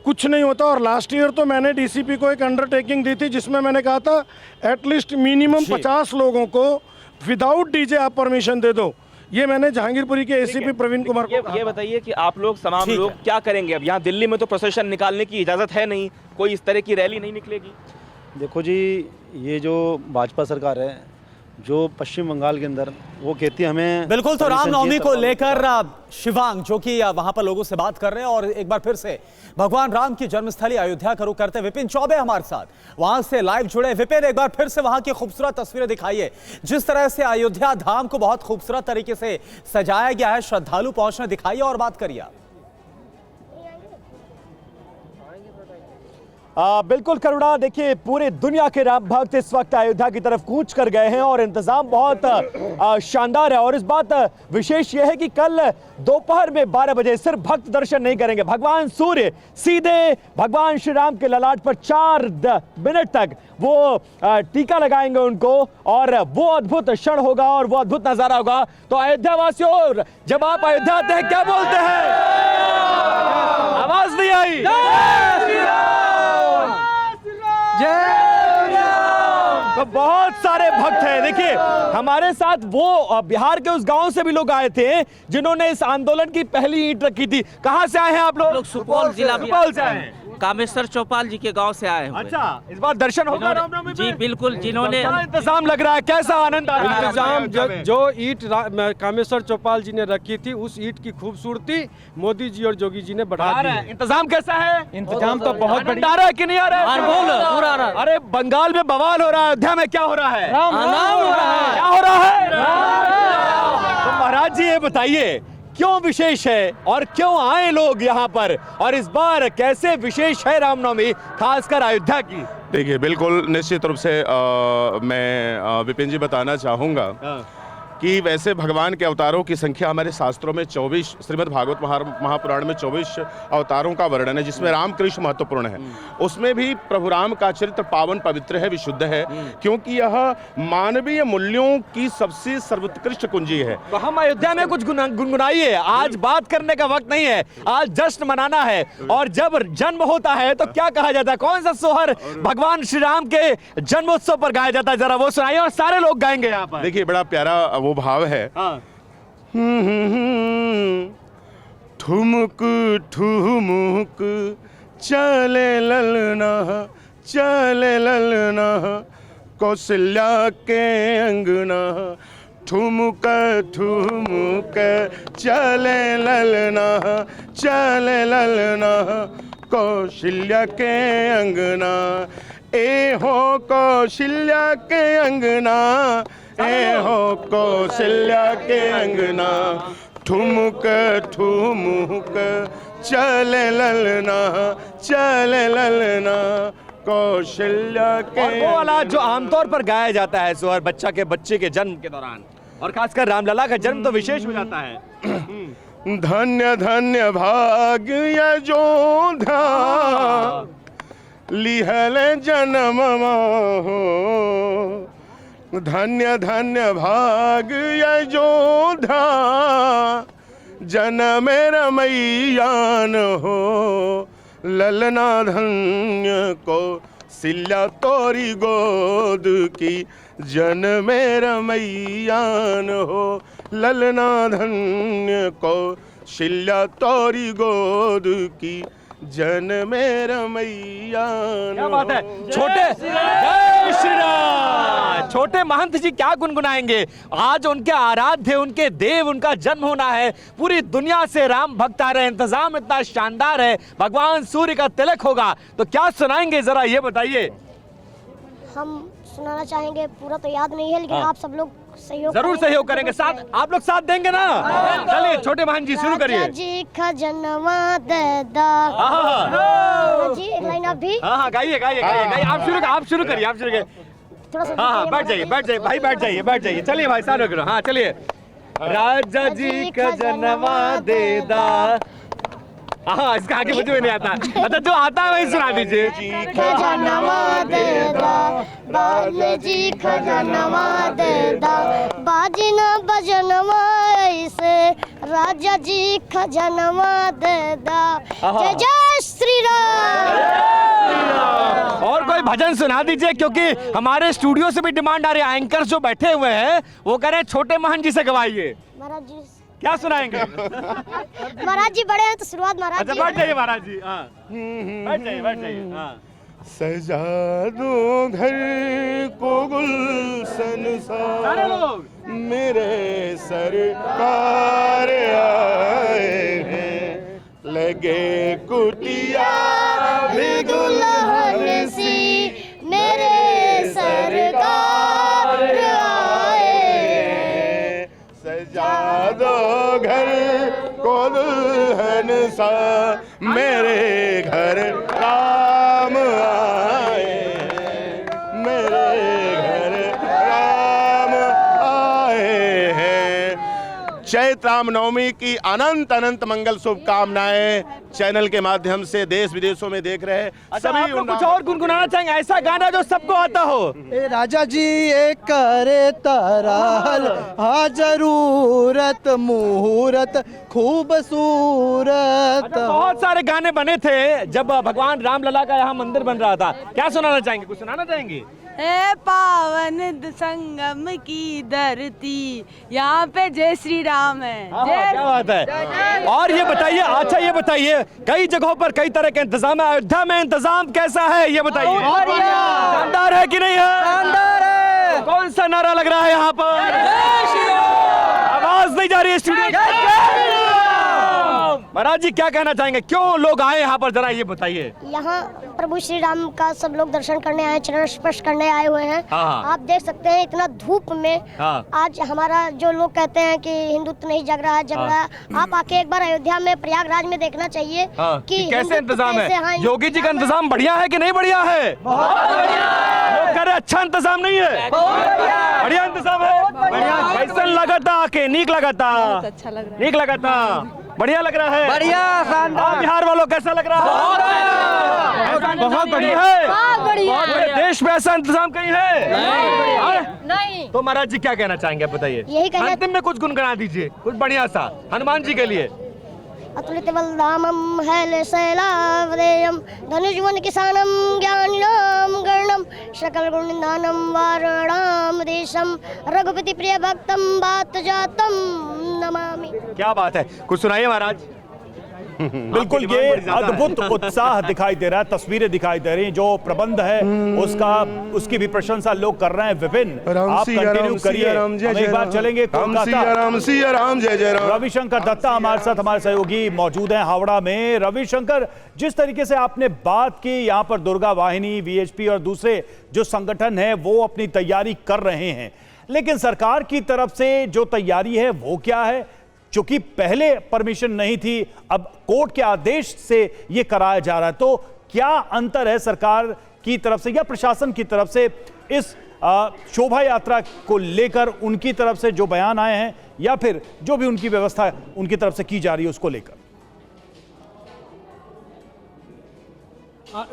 S: कुछ नहीं होता। और लास्ट ईयर तो मैंने डीसीपी को एक अंडरटेकिंग दी थी जिसमें मैंने कहा था एटलीस्ट मिनिमम 50 लोगों को विदाउट डीजे आप परमिशन दे दो। ये मैंने जहांगीरपुरी के एसीपी प्रवीण कुमार को।
R: ये बताइए कि आप लोग, तमाम लोग क्या करेंगे अब? यहाँ दिल्ली में तो प्रोसेशन निकालने की इजाज़त है नहीं, कोई इस तरह की रैली नहीं निकलेगी।
Q: देखो जी, ये जो भाजपा सरकार है जो पश्चिम बंगाल के अंदर, वो कहती है हमें
B: बिल्कुल। तो रामनवमी को लेकर शिवांग जो कि वहां पर लोगों से बात कर रहे हैं, और एक बार फिर से भगवान राम की जन्मस्थली अयोध्या का रुख करते विपिन चौबे हमारे साथ वहां से लाइव जुड़े। विपिन, एक बार फिर से वहां की खूबसूरत तस्वीरें दिखाइए, जिस तरह से अयोध्या धाम को बहुत खूबसूरत तरीके से सजाया गया है, श्रद्धालु पहुंचने दिखाइए और बात करिए।
A: बिल्कुल करुणा, देखिए पूरे दुनिया के राम भक्त इस वक्त अयोध्या की तरफ कूच कर गए हैं और इंतजाम बहुत शानदार है। और इस बात विशेष यह है कि कल दोपहर में 12 बजे सिर्फ भक्त दर्शन नहीं करेंगे, भगवान सूर्य सीधे भगवान श्री राम के ललाट पर 4 मिनट तक वो टीका लगाएंगे उनको, और वो अद्भुत क्षण होगा और वो अद्भुत नजारा होगा। तो अयोध्या वासियों, जब आप अयोध्या आते हैं क्या बोलते हैं? आवाज नहीं आई। तो बहुत सारे भक्त हैं। देखिए हमारे साथ वो बिहार के उस गांव से भी लोग आए थे जिन्होंने इस आंदोलन की पहली ईंट रखी थी। कहां से आए हैं आप लोग?
T: सुपौल जिला
A: से आए हैं।
T: कामेश्वर चौपाल जी के गांव से आए हुए।
A: अच्छा, इस बार दर्शन होगा रामनवमी में?
T: जी बिल्कुल, जिन्होंने
A: इंतजाम लग रहा है, कैसा आनंद आ रहा है?
U: इंतजाम जो ईंट कामेश्वर चौपाल जी ने रखी थी, उस ईंट की खूबसूरती मोदी जी और जोगी जी ने बढ़ा दी है।
A: इंतजाम कैसा है?
U: इंतजाम तो बहुत बढ़िया
A: आ रहा है कि नहीं आ रहा है? अरे बंगाल में बवाल हो रहा है, अयोध्या में क्या हो रहा है?
U: राम हो रहा है।
A: क्या हो रहा है? तो महाराज जी ये बताइए क्यों विशेष है और क्यों आए लोग यहाँ पर, और इस बार कैसे विशेष है रामनवमी खासकर अयोध्या की?
V: देखिए बिल्कुल निश्चित रूप से मैं विपिन जी बताना चाहूँगा कि वैसे भगवान के अवतारों की संख्या हमारे शास्त्रों में 24, श्रीमद् भागवत महापुराण में 24 अवतारों का वर्णन है, जिसमें राम कृष्ण महत्वपूर्ण है। उसमें भी प्रभु राम का चरित्र पावन पवित्र है, विशुद्ध है, क्योंकि यह मानवीय मूल्यों की सबसे सर्वोत्कृष्ट कुंजी है।
A: तो हम अयोध्या में कुछ गुनगुनाइए, आज बात करने का वक्त नहीं है, आज जश्न मनाना है। और जब जन्म होता है तो क्या कहा जाता है, कौन सा सोहर भगवान श्री राम के जन्मोत्सव पर गाया जाता है, जरा वो सुनाइए, और सारे लोग गाएंगे यहाँ पर।
V: देखिए बड़ा प्यारा वो भाव है। ठुमुक ठुमुक चले ललना, चले ललना, कौशल्या के अंगना, ठुमुक ठुमुक चले ललना, चले ललना, कौशल्या के अंगना। ए हो कौशल्या के अंगना, ए हो कौशल्या के अंगना, ठुमुक ठुमुक चले ललना, चले ललना कौशल्या के।
J: और वो वाला जो आमतौर पर गाया जाता है सोहर बच्चे के जन्म के दौरान, और खासकर रामलला का जन्म तो विशेष हो जाता है।
V: धन्य धन्य भाग्य यशोधा लिहल जन्म हो, धन्य धन्य भाग्य यशोधा जन्म रमैयान हो, ललना धन्य को सिल्या तोरी गोद की जन्म रमैयान हो, ललना धन्य को शिल्या तोरी गोद की जन्म रमैयान।
J: क्या बात है, छोटे जय श्री राम, छोटे महंत जी क्या गुनगुनाएंगे। आज उनके आराध्य, उनके देव, उनका जन्म होना है, पूरी दुनिया से राम भक्त आ रहे हैं, इंतजाम इतना शानदार है, भगवान सूर्य का तिलक होगा, तो क्या सुनाएंगे जरा ये बताइए।
I: हम सुनाना चाहेंगे, पूरा तो याद नहीं है, लेकिन आप सब लोग सहयोग
J: जरूर सहयोग करेंगे, साथ आप लोग साथ देंगे ना। चलिए छोटे महंत जी शुरू करिए।
I: जी खजनवा देदा जी, एक लाइन आप भी।
J: हाँ गाइए गाइए गाइए गाइए, आप शुरू करिए, आप शुरू करिए।
I: थोड़ा सा
J: हाँ बैठ जाइए भाई, बैठ जाइए। चलिए भाई साथ करो। हाँ चलिए। राजा जी खजनवा देदा, हाँ इसका आगे मुझे नहीं आता। अच्छा जो आता है वही सुना दीजिए।
I: खजनवा देदा बाल जी, खजनवा देदा बाजना बजनवा ऐसे, राजा जी खजनवा देदा। जय जय श्री राम।
J: और कोई भजन सुना दीजिए, क्योंकि हमारे स्टूडियो से भी डिमांड आ रही है। एंकर जो बैठे हुए हैं वो कह रहे हैं छोटे महंत जी से गवाइए।
I: महाराज जी
J: क्या सुनाएंगे?
I: महाराज जी बड़े हैं तो शुरुआत महाराज जी।
J: अच्छा बैठ जाइए महाराज जी। हाँ बैठ जाइए। हाँ
V: सजा दो घर को गुलशन सा, मेरे सरकार आए हैं, लगे कुटिया भी दुल्हन सी, मेरे सरकार आए हैं, सजा दो घर को दुल्हन सा, मेरे घर राम आए, मेरे घर राम आए हैं। चैत्र रामनवमी की अनंत अनंत मंगल शुभकामनाएं चैनल के माध्यम से देश विदेशों में देख रहे हैं सभी।
J: कुछ और गुनगुनाना चाहेंगे, ऐसा गाना जो सबको आता हो।
D: ए राजा जी एक करे तरहल, हाँ जरूरत मुहूर्त खूबसूरत।
J: बहुत सारे गाने बने थे जब भगवान रामलला का यहाँ मंदिर बन रहा था। क्या सुनाना चाहेंगे, कुछ सुनाना चाहेंगे?
E: है पावन संगम की धरती, यहाँ पे जय श्री राम है।
J: क्या बात है। और ये बताइए, अच्छा ये बताइए, कई जगहों पर कई तरह के इंतजाम है, अयोध्या में इंतजाम कैसा है ये बताइए। शानदार है कि नहीं है? शानदार है। कौन सा नारा लग रहा है यहाँ पर? आवाज नहीं जा रही है स्टूडियो। महाराज जी क्या कहना चाहेंगे, क्यों लोग आए यहाँ पर, जरा ये बताइए।
I: यहाँ प्रभु श्री राम का सब लोग दर्शन करने आए, चरण स्पर्श करने आए हुए हैं। आप देख सकते हैं इतना धूप में। आज हमारा जो लोग कहते हैं कि हिंदुत्व नहीं जग रहा है, आप आके एक बार अयोध्या में प्रयागराज में देखना चाहिए कि
J: कैसे इंतजाम है। योगी जी का इंतजाम बढ़िया है कि नहीं बढ़िया है? लोग कह रहे अच्छा इंतजाम नहीं है, बढ़िया इंतजाम है। कैसा लगा था आके? नीक लगा था?
E: अच्छा लग रहा है।
J: नीक लगा था, बढ़िया लग रहा है।
E: बढ़िया, शानदार।
J: बिहार वालों कैसा लग रहा है? बहुत बढ़िया है। बहुत बढ़िया। देश में ऐसा इंतजाम कहीं है
I: नहीं।
J: तो महाराज जी क्या कहना चाहेंगे, बताइए।
I: यही कहना,
J: अंतिम में कुछ गुनगुना दीजिए, कुछ बढ़िया सा हनुमान जी के लिए।
I: अतुलित बलधामम हैलशैलावदेयम, धनुष्वन किसानम ज्ञानिनाम गणम, सकल गुण निधानम वारणाम देशम, रघुपति प्रिय भक्तम बात जातम नमामि।
J: क्या बात है, कुछ सुनाइए महाराज।
A: बिल्कुल, ये अद्भुत उत्साह दिखाई दे रहा है, तस्वीरें दिखाई दे रही हैं, जो प्रबंध है उसकी भी प्रशंसा लोग कर रहे हैं। विपिन, आप कंटिन्यू करिए, हम एक बार चलेंगे कोलकाता। रविशंकर दत्ता हमारे साथ, हमारे सहयोगी मौजूद हैं हावड़ा में। रविशंकर, जिस तरीके से आपने बात की, यहाँ पर दुर्गा वाहिनी, वीएचपी और दूसरे जो संगठन है वो अपनी तैयारी कर रहे हैं, लेकिन सरकार की तरफ से जो तैयारी है वो क्या है? चूंकि पहले परमिशन नहीं थी, अब कोर्ट के आदेश से यह कराया जा रहा है, तो क्या अंतर है सरकार की तरफ से या प्रशासन की तरफ से इस शोभा यात्रा को लेकर, उनकी तरफ से जो बयान आए हैं या फिर जो भी उनकी व्यवस्था उनकी तरफ से की जा रही है उसको लेकर?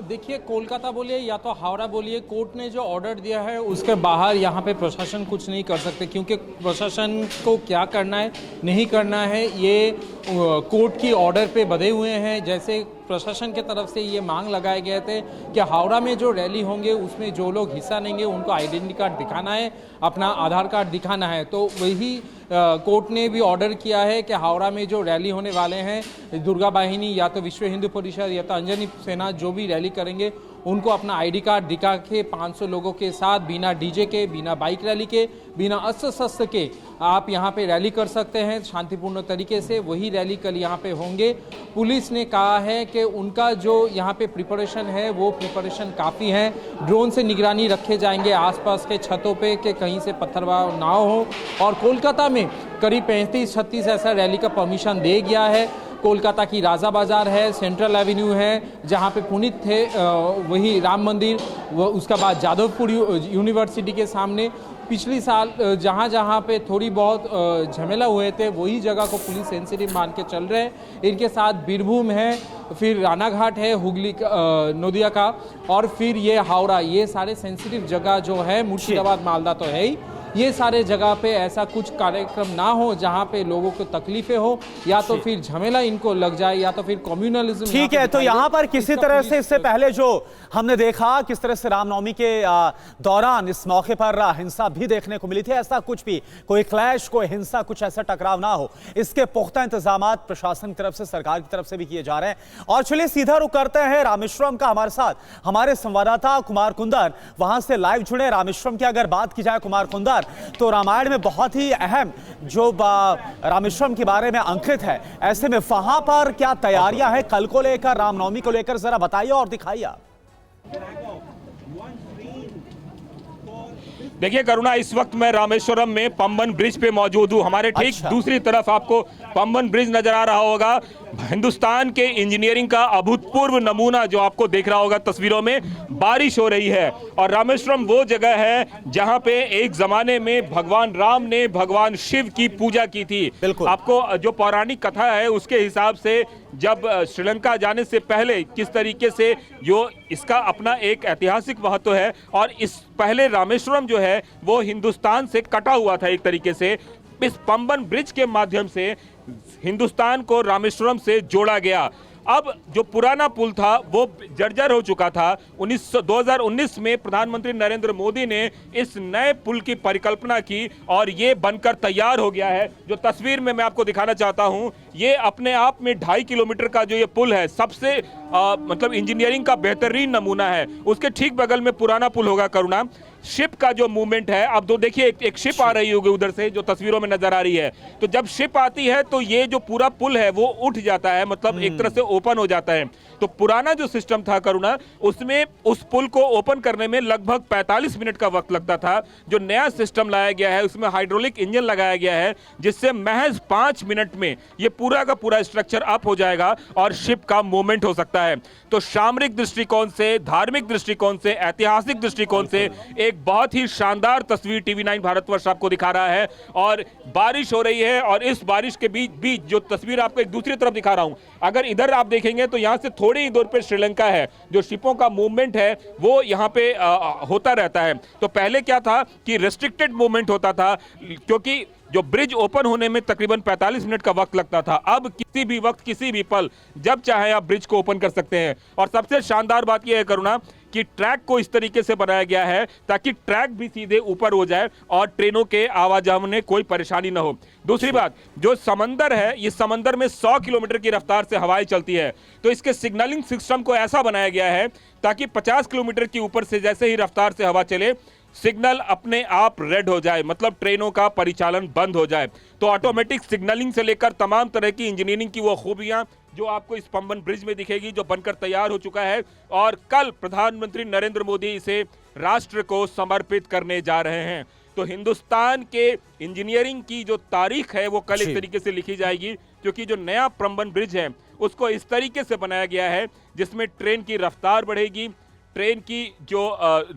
F: देखिए, कोलकाता बोलिए या तो हावड़ा बोलिए, कोर्ट ने जो ऑर्डर दिया है उसके बाहर यहाँ पे प्रशासन कुछ नहीं कर सकते, क्योंकि प्रशासन को क्या करना है नहीं करना है ये कोर्ट की ऑर्डर पे बंधे हुए हैं। जैसे प्रशासन की तरफ से ये मांग लगाए गए थे कि हावड़ा में जो रैली होंगे उसमें जो लोग हिस्सा लेंगे उनको आइडेंटिटी कार्ड दिखाना है, अपना आधार कार्ड दिखाना है। तो वही कोर्ट ने भी ऑर्डर किया है कि हावड़ा में जो रैली होने वाले हैं, दुर्गा वाहिनी या तो विश्व हिंदू परिषद या तो अंजनी सेना जो भी रैली करेंगे उनको अपना आईडी कार्ड दिखा के 500 लोगों के साथ बिना डीजे के, बिना बाइक रैली के, बिना अस्त्र शस्त्र के आप यहाँ पे रैली कर सकते हैं शांतिपूर्ण तरीके से। वही रैली कल यहाँ पे होंगे। पुलिस ने कहा है कि उनका जो यहाँ पे प्रिपरेशन है वो प्रिपरेशन काफ़ी है। ड्रोन से निगरानी रखे जाएंगे आसपास के छतों पे कि कहीं से पत्थरबाज ना हो। और कोलकाता में करीब 35-36 ऐसा रैली का परमिशन दे गया है। कोलकाता की राजा बाजार है, सेंट्रल एवेन्यू है जहाँ पे पुनीत थे, वही राम मंदिर, उसका बाद जादवपुर यूनिवर्सिटी के सामने। पिछली साल जहाँ जहाँ पे थोड़ी बहुत झमेला हुए थे वही जगह को पुलिस सेंसिटिव मान के चल रहे हैं। इनके साथ बीरभूम है, फिर रानाघाट है, हुगली नदिया का, और फिर ये हावड़ा, ये सारे सेंसिटिव जगह जो है, मुर्शिदाबाद मालदा तो है ही, ये सारे जगह पे ऐसा कुछ कार्यक्रम ना हो जहां पे लोगों को तकलीफें हो, या तो फिर झमेला इनको लग जाए या तो फिर कम्युनलिज्म।
B: ठीक है, तो यहाँ पर किसी तरह से इससे पहले जो हमने देखा किस तरह से रामनवमी के दौरान इस मौके पर हिंसा भी देखने को मिली थी, ऐसा कुछ भी कोई क्लैश, कोई हिंसा, कुछ ऐसा टकराव ना हो, इसके पुख्ता इंतजाम प्रशासन की तरफ से, सरकार की तरफ से भी किए जा रहे हैं। और चलिए सीधा रुख करते हैं रामेश्वरम का। हमारे साथ हमारे संवाददाता कुमार कुंदर वहां से लाइव जुड़े। रामेश्वरम की अगर बात की जाए कुमार कुंदर, तो रामायण में बहुत ही अहम जो रामेश्वरम के बारे में अंकित है, ऐसे में वहां पर क्या तैयारियां हैं कल को लेकर, रामनवमी को लेकर, जरा बताइए और दिखाइए।
R: देखिए करुणा, इस वक्त मैं रामेश्वरम में पंबन ब्रिज पे मौजूद हूँ। हमारे ठीक दूसरी तरफ आपको पंबन ब्रिज नजर आ रहा होगा। हिंदुस्तान के इंजीनियरिंग का अभूतपूर्व नमूना जो आपको देख रहा होगा तस्वीरों में। बारिश हो रही है और रामेश्वरम वो जगह है जहां पे एक जमाने में भगवान राम ने भगवान शिव की पूजा की थी। आपको जो पौराणिक कथा है उसके हिसाब से जब श्रीलंका जाने से पहले किस तरीके से जो इसका अपना एक ऐतिहासिक महत्व है, और इस पहले रामेश्वरम जो है वो हिंदुस्तान से कटा हुआ था एक तरीके से। इस पंबन ब्रिज के माध्यम से हिंदुस्तान को रामेश्वरम से जोड़ा गया। अब जो पुराना पुल था वो जर्जर हो चुका था। 2019 में प्रधानमंत्री नरेंद्र मोदी ने इस नए पुल की परिकल्पना की और ये बनकर तैयार हो गया है। जो तस्वीर में मैं आपको दिखाना चाहता हूं, ये अपने आप में 2.5 किलोमीटर का जो ये पुल है, सबसे मतलब इंजीनियरिंग का बेहतरीन नमूना है। उसके ठीक बगल में पुराना पुल होगा करुणा। शिप का जो मूवमेंट है, अब तो देखिए एक शिप आ रही होगी उधर से जो तस्वीरों में नजर आ रही है। तो जब शिप आती है तो ये जो पूरा पुल है वो उठ जाता है, मतलब एक तरह से ओपन हो जाता है। तो पुराना जो सिस्टम था करुणा, उसमें उस पुल को ओपन करने में लगभग 45 मिनट का वक्त लगता था। जो नया सिस्टम लाया गया है उसमें हाइड्रोलिक इंजन लगाया गया है, जिससे महज 5 मिनट में ये पूरा का पूरा स्ट्रक्चर अप हो जाएगा और शिप का मूवमेंट हो सकता है। तो सामरिक दृष्टिकोण से, धार्मिक दृष्टिकोण से, ऐतिहासिक दृष्टिकोण से एक बहुत ही शानदार तस्वीर TV9 भारतवर्ष आपको दिखा रहा है। और बारिश हो रही है और इस बारिश के बीच जो तस्वीर आपको एक दूसरी तरफ दिखा रहा हूं, अगर इधर आप देखेंगे तो यहां से थोड़ी ही दूर पे श्रीलंका है। जो शिपों का मूवमेंट है वो यहां पे होता रहता है। तो पहले क्या था कि रेस्ट्रिक्टेड मूवमेंट होता था, क्योंकि जो ब्रिज ओपन होने में तकरीबन 45 मिनट का वक्त लगता था, अब किसी भी वक्त किसी भी पल जब चाहे आप ब्रिज को ओपन कर सकते हैं। और सबसे शानदार बात यह है करुणा कि ट्रैक को इस तरीके से बनाया गया है ताकि ट्रैक भी सीधे ऊपर हो जाए और ट्रेनों के आवाजाही में कोई परेशानी न हो। दूसरी बात, जो समंदर है, इस समंदर में 100 किलोमीटर की रफ्तार से हवाएं चलती है, तो इसके सिग्नलिंग सिस्टम को ऐसा बनाया गया है ताकि 50 किलोमीटर के ऊपर से जैसे ही रफ्तार से हवा चले, सिग्नल अपने आप रेड हो जाए, मतलब ट्रेनों का परिचालन बंद हो जाए। तो ऑटोमेटिक सिग्नलिंग से लेकर तमाम तरह की इंजीनियरिंग की वो खूबियां जो आपको इस पंबन ब्रिज में दिखेगी, जो बनकर तैयार हो चुका है और कल प्रधानमंत्री नरेंद्र मोदी इसे राष्ट्र को समर्पित करने जा रहे हैं। तो हिंदुस्तान के इंजीनियरिंग की जो तारीख है वो कल इस तरीके से लिखी जाएगी, क्योंकि जो नया पंबन ब्रिज है उसको इस तरीके से बनाया गया है जिसमें ट्रेन की रफ्तार बढ़ेगी, ट्रेन की जो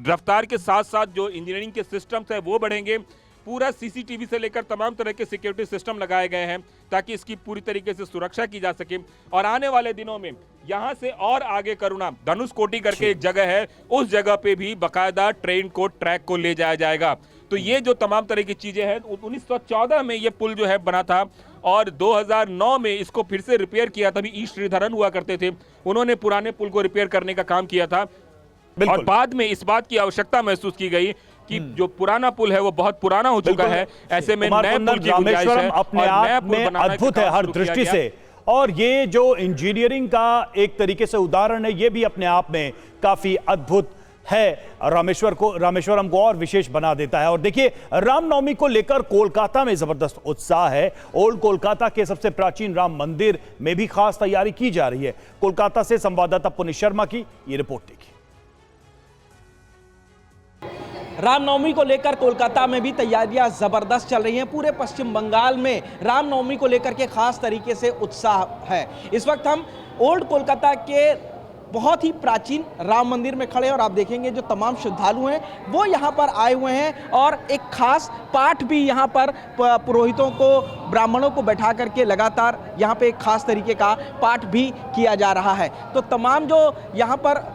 R: रफ्तार के साथ साथ जो इंजीनियरिंग के सिस्टम्स है वो बढ़ेंगे। पूरा सीसीटीवी से लेकर तमाम तरह के सिक्योरिटी सिस्टम लगाए गए हैं ताकि इसकी पूरी तरीके से सुरक्षा की जा सके। और आने वाले दिनों में यहां से और आगे करुणा धनुषकोटी करके एक जगह है, उस जगह पे भी बाकायदा ट्रेन को ट्रैक को ले जाया जाएगा। तो ये जो तमाम तरह की चीजें हैं, 1914 में ये पुल जो है बना था और 2009 में इसको फिर से रिपेयर किया। तभी ई श्रीधरन हुआ करते थे, उन्होंने पुराने पुल को रिपेयर करने का काम किया था। और बाद में इस बात की आवश्यकता महसूस की गई कि जो पुराना पुल है वो बहुत पुराना हो चुका है, ऐसे में नए पुल की गुंजाइश है
A: अपने आप में अद्भुत है हर दृष्टि से। और ये जो इंजीनियरिंग का एक तरीके से उदाहरण है, ये भी अपने आप में काफी अद्भुत है, रामेश्वरम को और विशेष बना देता है। और देखिए, रामनवमी को लेकर कोलकाता में जबरदस्त उत्साह है। ओल्ड कोलकाता के सबसे प्राचीन राम मंदिर में भी खास तैयारी की जा रही है। कोलकाता से संवाददाता पुनीत शर्मा की ये रिपोर्ट देखिए।
K: रामनवमी को लेकर कोलकाता में भी तैयारियां जबरदस्त चल रही हैं। पूरे पश्चिम बंगाल में रामनवमी को लेकर के खास तरीके से उत्साह है। इस वक्त हम ओल्ड कोलकाता के बहुत ही प्राचीन राम मंदिर में खड़े हैं और आप देखेंगे जो तमाम श्रद्धालु हैं वो यहाँ पर आए हुए हैं और एक खास पाठ भी यहाँ पर पुरोहितों को, ब्राह्मणों को बैठा करके लगातार यहाँ पे एक खास तरीके का पाठ भी किया जा रहा है। तो तमाम जो यहाँ पर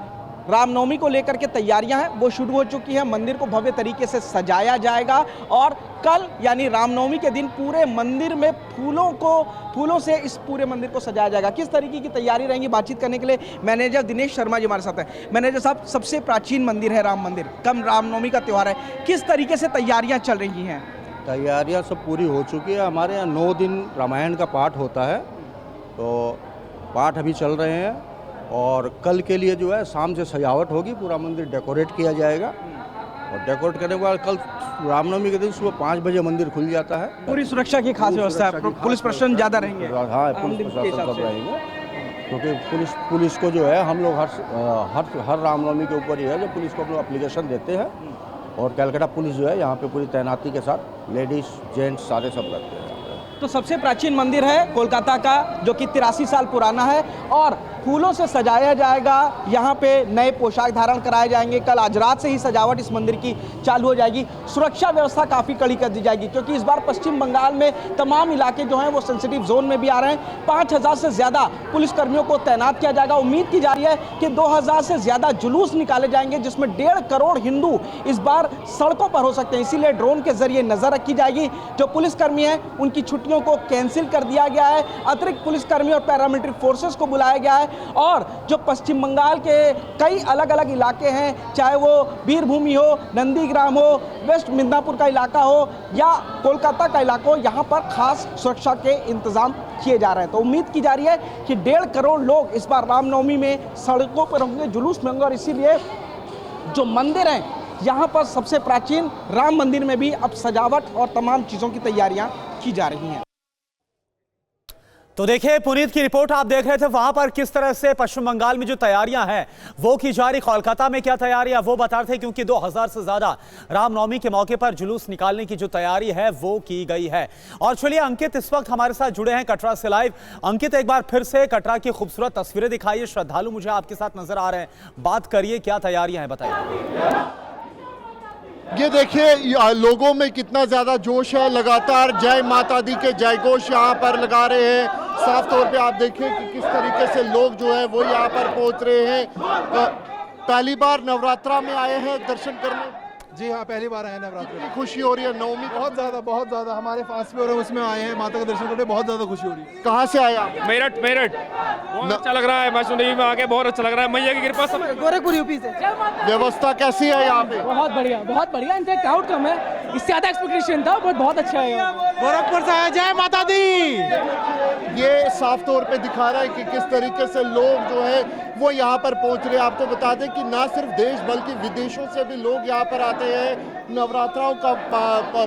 K: रामनवमी को लेकर के तैयारियां हैं वो शुरू हो चुकी हैं। मंदिर को भव्य तरीके से सजाया जाएगा और कल यानी रामनवमी के दिन पूरे मंदिर में फूलों से इस पूरे मंदिर को सजाया जाएगा। किस तरीके की तैयारी रहेंगी, बातचीत करने के लिए मैनेजर दिनेश शर्मा जी हमारे साथ हैं। मैनेजर साहब, सबसे प्राचीन मंदिर है राम मंदिर, कम रामनवमी का त्यौहार है, किस तरीके से तैयारियाँ चल रही हैं?
C: तैयारियाँ सब पूरी हो चुकी है। हमारे यहाँ 9 दिन रामायण का पाठ होता है, तो पाठ अभी चल रहे हैं और कल के लिए जो है शाम से सजावट होगी, पूरा मंदिर डेकोरेट किया जाएगा और डेकोरेट करने के बाद कल रामनवमी के दिन सुबह 5 बजे मंदिर खुल जाता है।
K: पूरी सुरक्षा की खास व्यवस्था है, पुलिस प्रशासन ज़्यादा रहेंगे?
C: हाँ, पुलिस प्रशासन सब रहेंगे, क्योंकि पुलिस को जो है हम लोग हर रामनवमी के ऊपर ही है जो पुलिस को हम लोग एप्लीकेशन देते हैं और कलकत्ता पुलिस जो है यहाँ पे पूरी तैनाती के साथ लेडीज़ जेंट्स सारे सब रहते हैं।
K: तो सबसे प्राचीन मंदिर है कोलकाता का जो कि 83 साल पुराना है और फूलों से सजाया जाएगा। यहाँ पे नए पोशाक धारण कराए जाएंगे। कल आज रात से ही सजावट इस मंदिर की चालू हो जाएगी। सुरक्षा व्यवस्था काफ़ी कड़ी कर दी जाएगी क्योंकि इस बार पश्चिम बंगाल में तमाम इलाके जो हैं वो सेंसिटिव जोन में भी आ रहे हैं। 5000 से ज़्यादा पुलिसकर्मियों को तैनात किया जाएगा। उम्मीद की जा रही है कि 2000 से ज़्यादा जुलूस निकाले जाएंगे जिसमें 1.5 करोड़ हिंदू इस बार सड़कों पर हो सकते हैं। इसीलिए ड्रोन के जरिए नज़र रखी जाएगी। जो पुलिसकर्मी हैं उनकी छुट्टियों को कैंसिल कर दिया गया है। अतिरिक्त पुलिसकर्मी और पैरामिलिट्री फोर्सेस को बुलाया गया है और जो पश्चिम बंगाल के कई अलग अलग इलाके हैं, चाहे वो वीरभूमि हो, नंदीग्राम हो, वेस्ट मिदनापुर का इलाका हो या कोलकाता का इलाका हो, यहाँ पर खास सुरक्षा के इंतजाम किए जा रहे हैं। तो उम्मीद की जा रही है कि 1.5 करोड़ लोग इस बार रामनवमी में सड़कों पर होंगे, जुलूस में होंगे और इसीलिए जो मंदिर हैं यहाँ पर सबसे प्राचीन राम मंदिर में भी अब सजावट और तमाम चीज़ों की तैयारियाँ की जा रही हैं।
B: तो देखिए, पुनीत की रिपोर्ट आप देख रहे थे, वहां पर किस तरह से पश्चिम बंगाल में जो तैयारियां हैं वो की जा रही। कोलकाता में क्या तैयारियां वो बता रहे थे, क्योंकि 2000 से ज्यादा रामनवमी के मौके पर जुलूस निकालने की जो तैयारी है वो की गई है। और चलिए, अंकित इस वक्त हमारे साथ जुड़े हैं कटरा से लाइव। अंकित, एक बार फिर से कटरा की खूबसूरत तस्वीरें दिखाइए, श्रद्धालु मुझे आपके साथ नजर आ रहे हैं, बात करिए, क्या तैयारियां हैं बताइए।
L: ये देखिए लोगों में कितना ज़्यादा जोश है, लगातार जय माता दी के जयघोष यहाँ पर लगा रहे हैं। साफ तौर पे आप देखिए कि किस तरीके से लोग जो है वो यहाँ पर पहुँच रहे हैं। पहली बार नवरात्रा में आए हैं दर्शन करने।
M: जी हाँ, पहली बार आए हैं नवरात्र में।
L: खुशी हो रही है नवमी?
M: बहुत ज़्यादा हमारे पास भी हो रहा है, उसमें आए हैं, माता का दर्शन करने बहुत ज़्यादा खुशी हो रही है।
L: कहाँ से आए आप?
N: मेरठ बहुत अच्छा लग रहा है, वैष्णो देवी में आके बहुत अच्छा लग रहा है, मैया की कृपा सब।
D: गोरखपुर यूपी से।
L: व्यवस्था कैसी है यहाँ पे?
K: बहुत बढ़िया, इनका क्राउड कम है, इससे ज़्यादा एक्सपेक्टेशन था, बहुत अच्छा है।
D: गोरखपुर से आए, जय माता दी।
L: ये साफ तौर पे दिखा रहा है कि किस तरीके से लोग जो है वो यहाँ पर पहुँच रहे हैं। आपको बता दें कि ना सिर्फ देश बल्कि विदेशों से भी लोग यहाँ पर आते हैं। नवरात्राओं का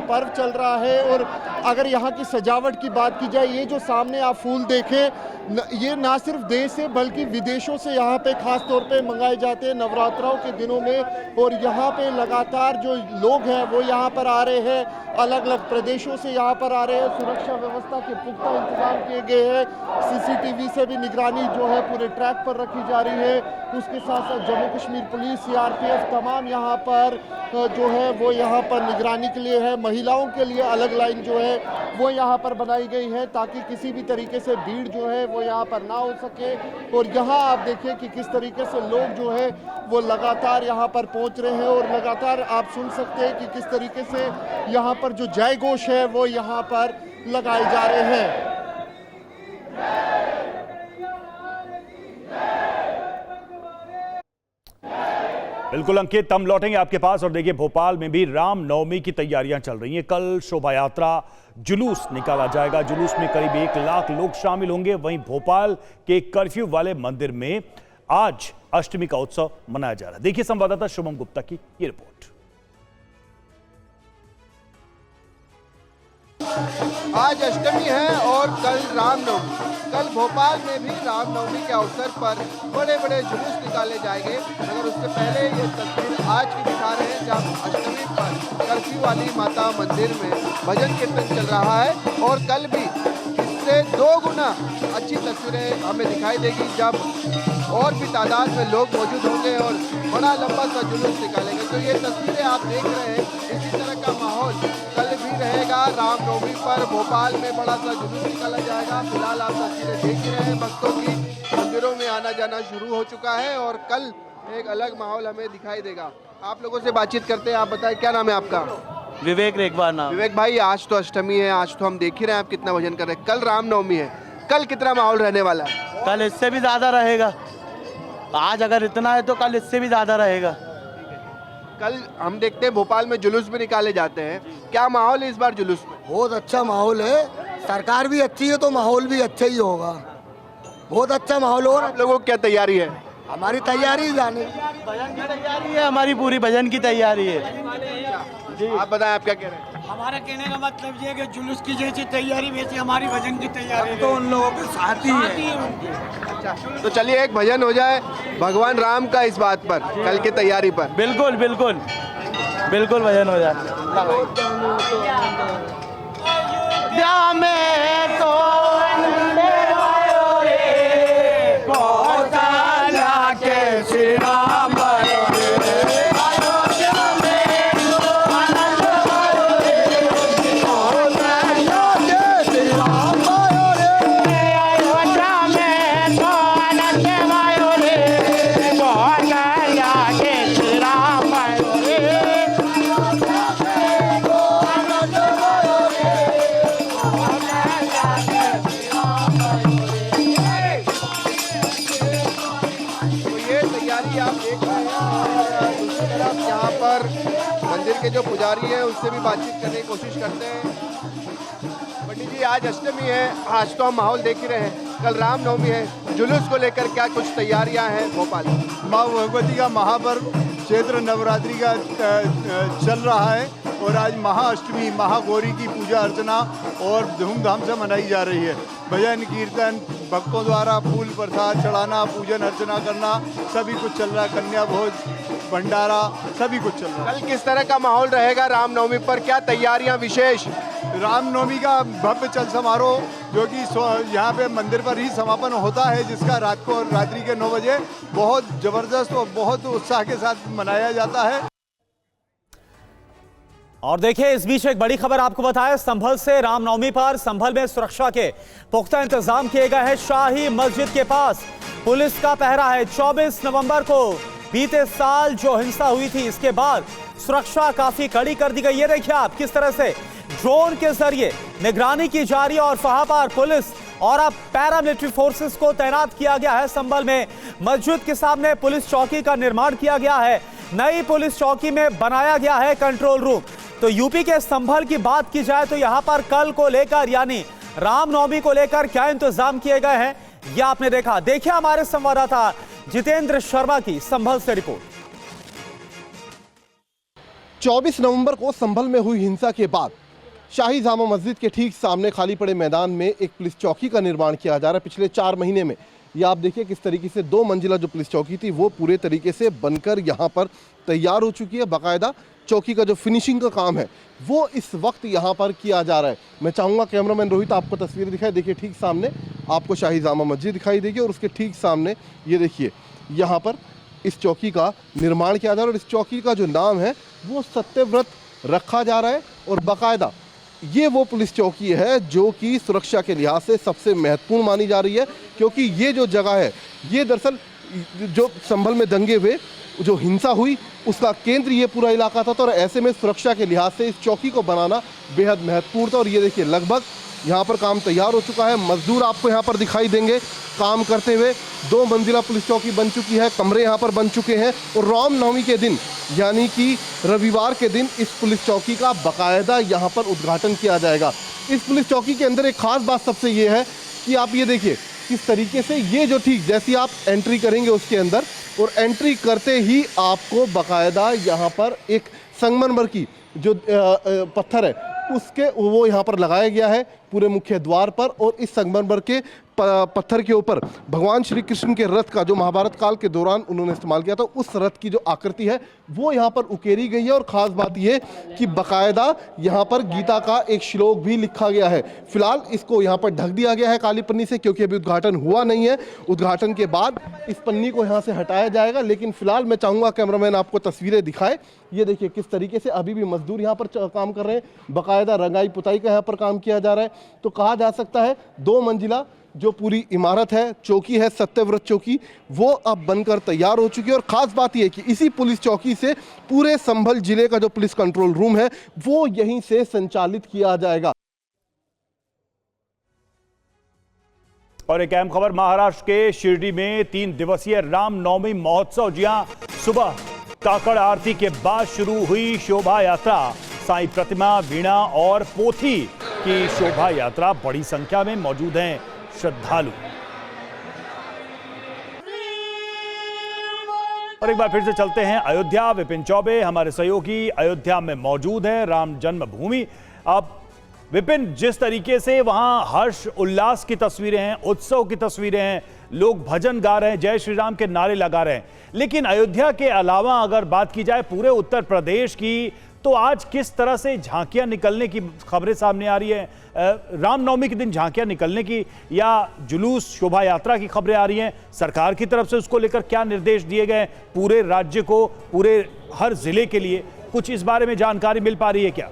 L: पर्व चल रहा है और अगर यहाँ की सजावट की बात की जाए, ये जो सामने आप फूल देखें, ये ना सिर्फ देश से बल्कि विदेशों से यहाँ पे खास तौर पे मंगाए जाते हैं नवरात्राओं के दिनों में। और यहाँ पे लगातार जो लोग हैं वो यहाँ पर आ रहे हैं, अलग अलग प्रदेशों से यहाँ पर आ रहे हैं। सुरक्षा व्यवस्था के पुख्ता इंतजाम किए गए हैं। सीसीटीवी से भी निगरानी जो है पूरे ट्रैक पर रखी जा रही है। उसके साथ साथ जम्मू कश्मीर पुलिस, सीआरपीएफ तमाम यहाँ पर जो है वो यहाँ पर निगरानी के लिए है। महिलाओं के लिए अलग लाइन जो है वो यहाँ पर बनाई गई है ताकि किसी भी तरीके से भीड़ जो है वो यहाँ पर ना हो सके। और यहाँ आप देखिए कि किस तरीके से लोग जो है वो लगातार यहाँ पर पहुँच रहे हैं और लगातार आप सुन सकते हैं कि किस तरीके से यहाँ पर जो जय घोष है वो यहाँ पर लगाए जा रहे हैं।
A: बिल्कुल अंकित, हम लौटेंगे आपके पास। और देखिए, भोपाल में भी रामनवमी की तैयारियां चल रही हैं। कल शोभा यात्रा जुलूस निकाला जाएगा। जुलूस में करीब 1 लाख लोग शामिल होंगे। वहीं भोपाल के कर्फ्यू वाले मंदिर में आज अष्टमी का उत्सव मनाया जा रहा है। देखिए संवाददाता शुभम गुप्ता की ये रिपोर्ट।
G: आज अष्टमी है और कल रामनवमी। कल भोपाल में भी रामनवमी के अवसर पर बड़े बड़े जुलूस निकाले जाएंगे। मगर उससे पहले ये तस्वीर आज की दिखा रहे हैं जब अष्टमी पर कर्फ्यू वाली माता मंदिर में भजन कीर्तन चल रहा है। और कल भी इससे 2 गुना अच्छी तस्वीरें हमें दिखाई देगी जब और भी तादाद में लोग मौजूद होंगे और बड़ा लंबा सा जुलूस निकालेंगे। तो ये तस्वीरें आप देख रहे हैं, इसी तरह का माहौल कल भी रहेगा। रामनवमी पर भोपाल में बड़ा सा जुलूस निकाला जाएगा। फिलहाल आप तस्वीरें देख ही रहे हैं, भक्तों की मंदिरों में आना जाना शुरू हो चुका है और कल एक अलग माहौल हमें दिखाई देगा। आप लोगों से बातचीत करते हैं। आप बताएं, क्या नाम है आपका?
O: विवेक रेखवार नाम।
G: विवेक भाई, आज तो अष्टमी है, आज तो हम देख ही रहे हैं आप कितना भजन कर रहे हैं। कल रामनवमी है, कल कितना माहौल रहने वाला है?
O: कल इससे भी ज़्यादा रहेगा। आज अगर इतना है तो कल इससे भी ज़्यादा रहेगा।
G: कल हम देखते हैं भोपाल में जुलूस भी निकाले जाते हैं। क्या माहौल है इस बार जुलूस में?
W: बहुत अच्छा माहौल है। सरकार भी अच्छी है तो माहौल भी अच्छा ही होगा। बहुत अच्छा माहौल हो रहा है।
G: आप लोगों की क्या तैयारी है?
W: हमारी तैयारी जाने
O: भजन की तैयारी है, हमारी पूरी भजन की तैयारी है जी।
G: आप बताएं, आप क्या कह रहे हैं?
W: हमारा कहने का मतलब ये है कि जुलूस की जैसी तैयारी वैसी हमारी भजन की तैयारी तो उन लोगों के साथ ही है।
G: तो चलिए एक भजन हो जाए भगवान राम का इस बात पर, कल की तैयारी पर।
O: बिल्कुल बिल्कुल बिल्कुल भजन हो जाए।
W: श्री राम
G: मंदिर के जो पुजारी है उससे भी बातचीत करने की कोशिश करते हैं। पंडित जी, आज अष्टमी है, आज तो हम माहौल देख ही रहे हैं, कल रामनवमी है, जुलूस को लेकर क्या कुछ तैयारियां हैं भोपाल?
M: माँ भगवती का महापर्व चैत्र नवरात्रि का चल रहा है और आज महाअष्टमी महागौरी की पूजा अर्चना और धूमधाम से मनाई जा रही है। भजन कीर्तन, भक्तों द्वारा फूल प्रसाद चढ़ाना, पूजन अर्चना करना, सभी कुछ चल रहा है। कन्या भोज, भंडारा, सभी कुछ चल रहा है।
G: कल किस तरह का माहौल रहेगा रामनवमी पर? क्या तैयारियां विशेष?
M: रामनवमी का भव्य चल समारोह जो कि यहाँ पे मंदिर पर ही समापन होता है, जिसका रात को रात्रि के 9 बजे बहुत जबरदस्त और बहुत उत्साह के साथ मनाया जाता है।
B: और देखिए, इस बीच एक बड़ी खबर आपको बताएं। संभल से रामनवमी पर संभल में सुरक्षा के पुख्ता इंतजाम किए गए हैं। शाही मस्जिद के पास पुलिस का पहरा है। 24 नवंबर को बीते साल जो हिंसा हुई थी इसके बाद सुरक्षा काफी कड़ी कर दी गई। ये देखिए आप किस तरह से ड्रोन के जरिए निगरानी की जा रही है और वहां पर पुलिस और अब पैरामिलिट्री फोर्सेस को तैनात किया गया है। संभल में मस्जिद के सामने पुलिस चौकी का निर्माण किया गया है। नई पुलिस चौकी में बनाया गया है कंट्रोल रूम। तो यूपी के संभल की बात की जाए तो यहां पर कल को लेकर यानी रामनवमी को लेकर क्या इंतजाम किए गए हैं यह आपने देखा। देखिए हमारे संवाददाता जितेंद्र शर्मा की संभल से रिपोर्ट।
L: 24 नवंबर को संभल में हुई हिंसा के बाद शाही जामा मस्जिद के ठीक सामने खाली पड़े मैदान में एक पुलिस चौकी का निर्माण किया जा रहा है। पिछले 4 महीने में ये आप देखिए किस तरीके से 2 मंजिला जो पुलिस चौकी थी वो पूरे तरीके से बनकर यहाँ पर तैयार हो चुकी है। बाकायदा चौकी का जो फिनिशिंग का काम है वो इस वक्त यहाँ पर किया जा रहा है। मैं चाहूँगा कैमरामैन रोहित आपको तस्वीर दिखाए। देखिए ठीक सामने आपको शाही जामा मस्जिद दिखाई देगी और उसके ठीक सामने ये देखिए यहाँ पर इस चौकी का निर्माण किया जा रहा है और इस चौकी का जो नाम है वो सत्यव्रत रखा जा रहा है। और बाकायदा ये वो पुलिस चौकी है जो कि सुरक्षा के लिहाज से सबसे महत्वपूर्ण मानी जा रही है, क्योंकि ये जो जगह है ये दरअसल जो संभल में दंगे हुए जो हिंसा हुई उसका केंद्र ये पूरा इलाका था। तो और ऐसे में सुरक्षा के लिहाज से इस चौकी को बनाना बेहद महत्वपूर्ण था। और ये देखिए लगभग यहाँ पर काम तैयार हो चुका है। मजदूर आपको यहाँ पर दिखाई देंगे काम करते हुए। 2 मंजिला पुलिस चौकी बन चुकी है, कमरे यहाँ पर बन चुके हैं और रामनवमी के दिन यानी कि रविवार के दिन इस पुलिस चौकी का बाकायदा यहाँ पर उद्घाटन किया जाएगा। इस पुलिस चौकी के अंदर एक खास बात सबसे ये है कि आप ये देखिए किस तरीके से ये जो ठीक जैसी आप एंट्री करेंगे उसके अंदर और एंट्री करते ही आपको बाकायदा यहाँ पर एक संगमरमर की जो पत्थर है उसके वो यहाँ पर लगाया गया है पूरे मुख्य द्वार पर। और इस संगमरमर के पत्थर के ऊपर भगवान श्री कृष्ण के रथ का जो महाभारत काल के दौरान उन्होंने इस्तेमाल किया था उस रथ की जो आकृति है वो यहाँ पर उकेरी गई है। और ख़ास बात ये कि बाकायदा यहाँ पर गीता का एक श्लोक भी लिखा गया है। फिलहाल इसको यहाँ पर ढक दिया गया है काली पन्नी से, क्योंकि अभी उद्घाटन हुआ नहीं है। उद्घाटन के बाद इस पन्नी को यहाँ से हटाया जाएगा। लेकिन फिलहाल मैं चाहूँगा कैमरामैन आपको तस्वीरें दिखाए। ये देखिए किस तरीके से अभी भी मजदूर यहाँ पर काम कर रहे हैं। बाकायदा रंगाई पुताई का यहाँ पर काम किया जा रहा है। तो कहा जा सकता है 2 मंजिला जो पूरी इमारत है चौकी है सत्यव्रत चौकी वो अब बनकर तैयार हो चुकी है। और ख़ास बात यह है कि इसी पुलिस चौकी से पूरे संभल जिले का जो पुलिस कंट्रोल रूम है वो यहीं से संचालित किया जाएगा।
A: और एक अहम खबर महाराष्ट्र के शिरडी में 3 दिवसीय रामनवमी महोत्सव। जी हां, सुबह काकड़ आरती के बाद शुरू हुई शोभा यात्रा। साईं प्रतिमा, वीणा और पोथी की शोभा यात्रा बड़ी संख्या में मौजूद हैं श्रद्धालु। और एक बार फिर से चलते हैं अयोध्या। विपिन चौबे हमारे सहयोगी अयोध्या में मौजूद हैं, राम जन्मभूमि। अब विपिन, जिस तरीके से वहां हर्ष उल्लास की तस्वीरें हैं, उत्सव की तस्वीरें हैं, लोग भजन गा रहे हैं, जय श्री राम के नारे लगा रहे हैं, लेकिन अयोध्या के अलावा अगर बात की जाए पूरे उत्तर प्रदेश की तो आज किस तरह से झांकियां निकलने की खबरें सामने आ रही है? रामनवमी के दिन झांकियां निकलने की या जुलूस शोभा यात्रा की खबरें आ रही हैं? सरकार की तरफ से उसको लेकर क्या निर्देश दिए गए पूरे राज्य को, पूरे हर जिले के लिए? कुछ इस बारे में जानकारी मिल पा रही है क्या?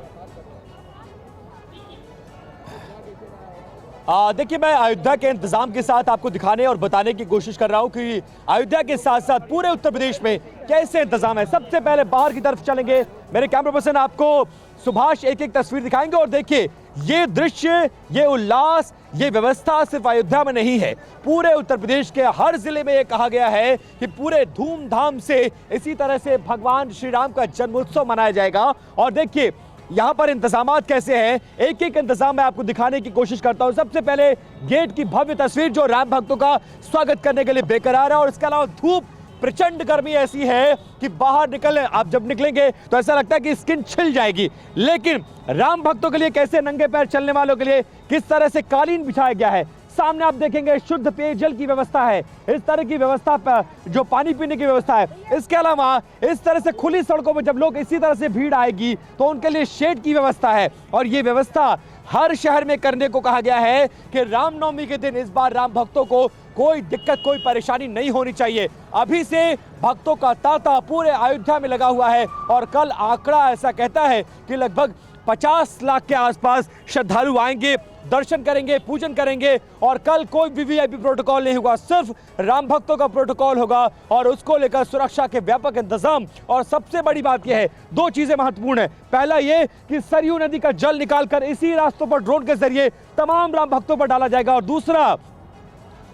J: देखिए, मैं अयोध्या के इंतजाम के साथ आपको दिखाने और बताने की कोशिश कर रहा हूं कि अयोध्या के साथ साथ पूरे उत्तर प्रदेश में कैसे इंतजाम है। सबसे पहले बाहर की तरफ चलेंगे, मेरे कैमरा पर्सन आपको सुभाष एक एक तस्वीर दिखाएंगे और देखिए ये दृश्य, ये उल्लास, ये व्यवस्था सिर्फ अयोध्या में नहीं है, पूरे उत्तर प्रदेश के हर जिले में ये कहा गया है कि पूरे धूमधाम से इसी तरह से भगवान श्री राम का जन्मोत्सव मनाया जाएगा। और देखिए यहाँ पर इंतजामात कैसे हैं, एक एक इंतजाम मैं आपको दिखाने की कोशिश करता हूँ। सबसे पहले गेट की भव्य तस्वीर जो राम भक्तों का स्वागत करने के लिए बेकरार है और इसके अलावा धूप, प्रचंड गर्मी ऐसी है कि बाहर निकले, आप जब निकलेंगे तो ऐसा लगता है कि स्किन छिल जाएगी। लेकिन राम भक्तों के लिए कैसे, नंगे पैर चलने वालों के लिए किस तरह से कालीन बिछाया गया है। सामने आप देखेंगे शुद्ध पेयजल की व्यवस्था है, इस तरह की व्यवस्था, जो पानी पीने की व्यवस्था है। इसके अलावा इस तरह से खुली सड़कों पर जब लोग इसी तरह से भीड़ आएगी तो उनके लिए शेड की व्यवस्था है। और ये व्यवस्था हर शहर में करने को कहा गया है कि रामनवमी के दिन इस बार राम भक्तों को कोई दिक्कत, कोई परेशानी नहीं होनी चाहिए। अभी से भक्तों का तांता पूरे अयोध्या में लगा हुआ है और कल आंकड़ा ऐसा कहता है कि लगभग 50 लाख के आसपास श्रद्धालु आएंगे, दर्शन करेंगे, पूजन करेंगे और कल कोई भी वीआईपी प्रोटोकॉल नहीं होगा, सिर्फ राम भक्तों का प्रोटोकॉल होगा और उसको लेकर सुरक्षा के व्यापक इंतजाम। और सबसे बड़ी बात यह है, दो चीजें महत्वपूर्ण है। पहला ये कि सरयू नदी का जल निकालकर इसी रास्तों पर ड्रोन के जरिए तमाम राम भक्तों पर डाला जाएगा और दूसरा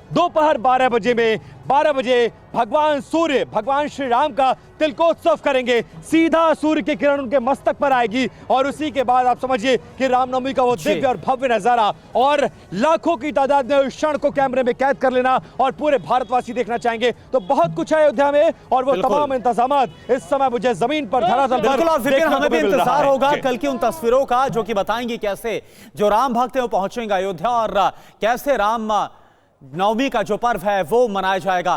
J: दोपहर 12 बजे भगवान सूर्य, भगवान श्री राम का तिलकोत्सव करेंगे, सीधा सूर्य की किरण उनके मस्तक पर आएगी और उसी के बाद आप समझिए कि रामनवमी का वो दिव्य और भव्य नजारा और लाखों की तादाद में उस क्षण को कैमरे में कैद कर लेना और पूरे भारतवासी देखना चाहेंगे। तो बहुत कुछ है अयोध्या में और वो तमाम इंतजाम इस समय मुझे जमीन पर धरातल पर
B: हमें भी इंतजार होगा कल की उन तस्वीरों का जो कि बताएंगी कैसे जो राम भक्त है वो पहुंचेंगे अयोध्या और कैसे राम नवमी का जो पर्व है वो मनाया जाएगा।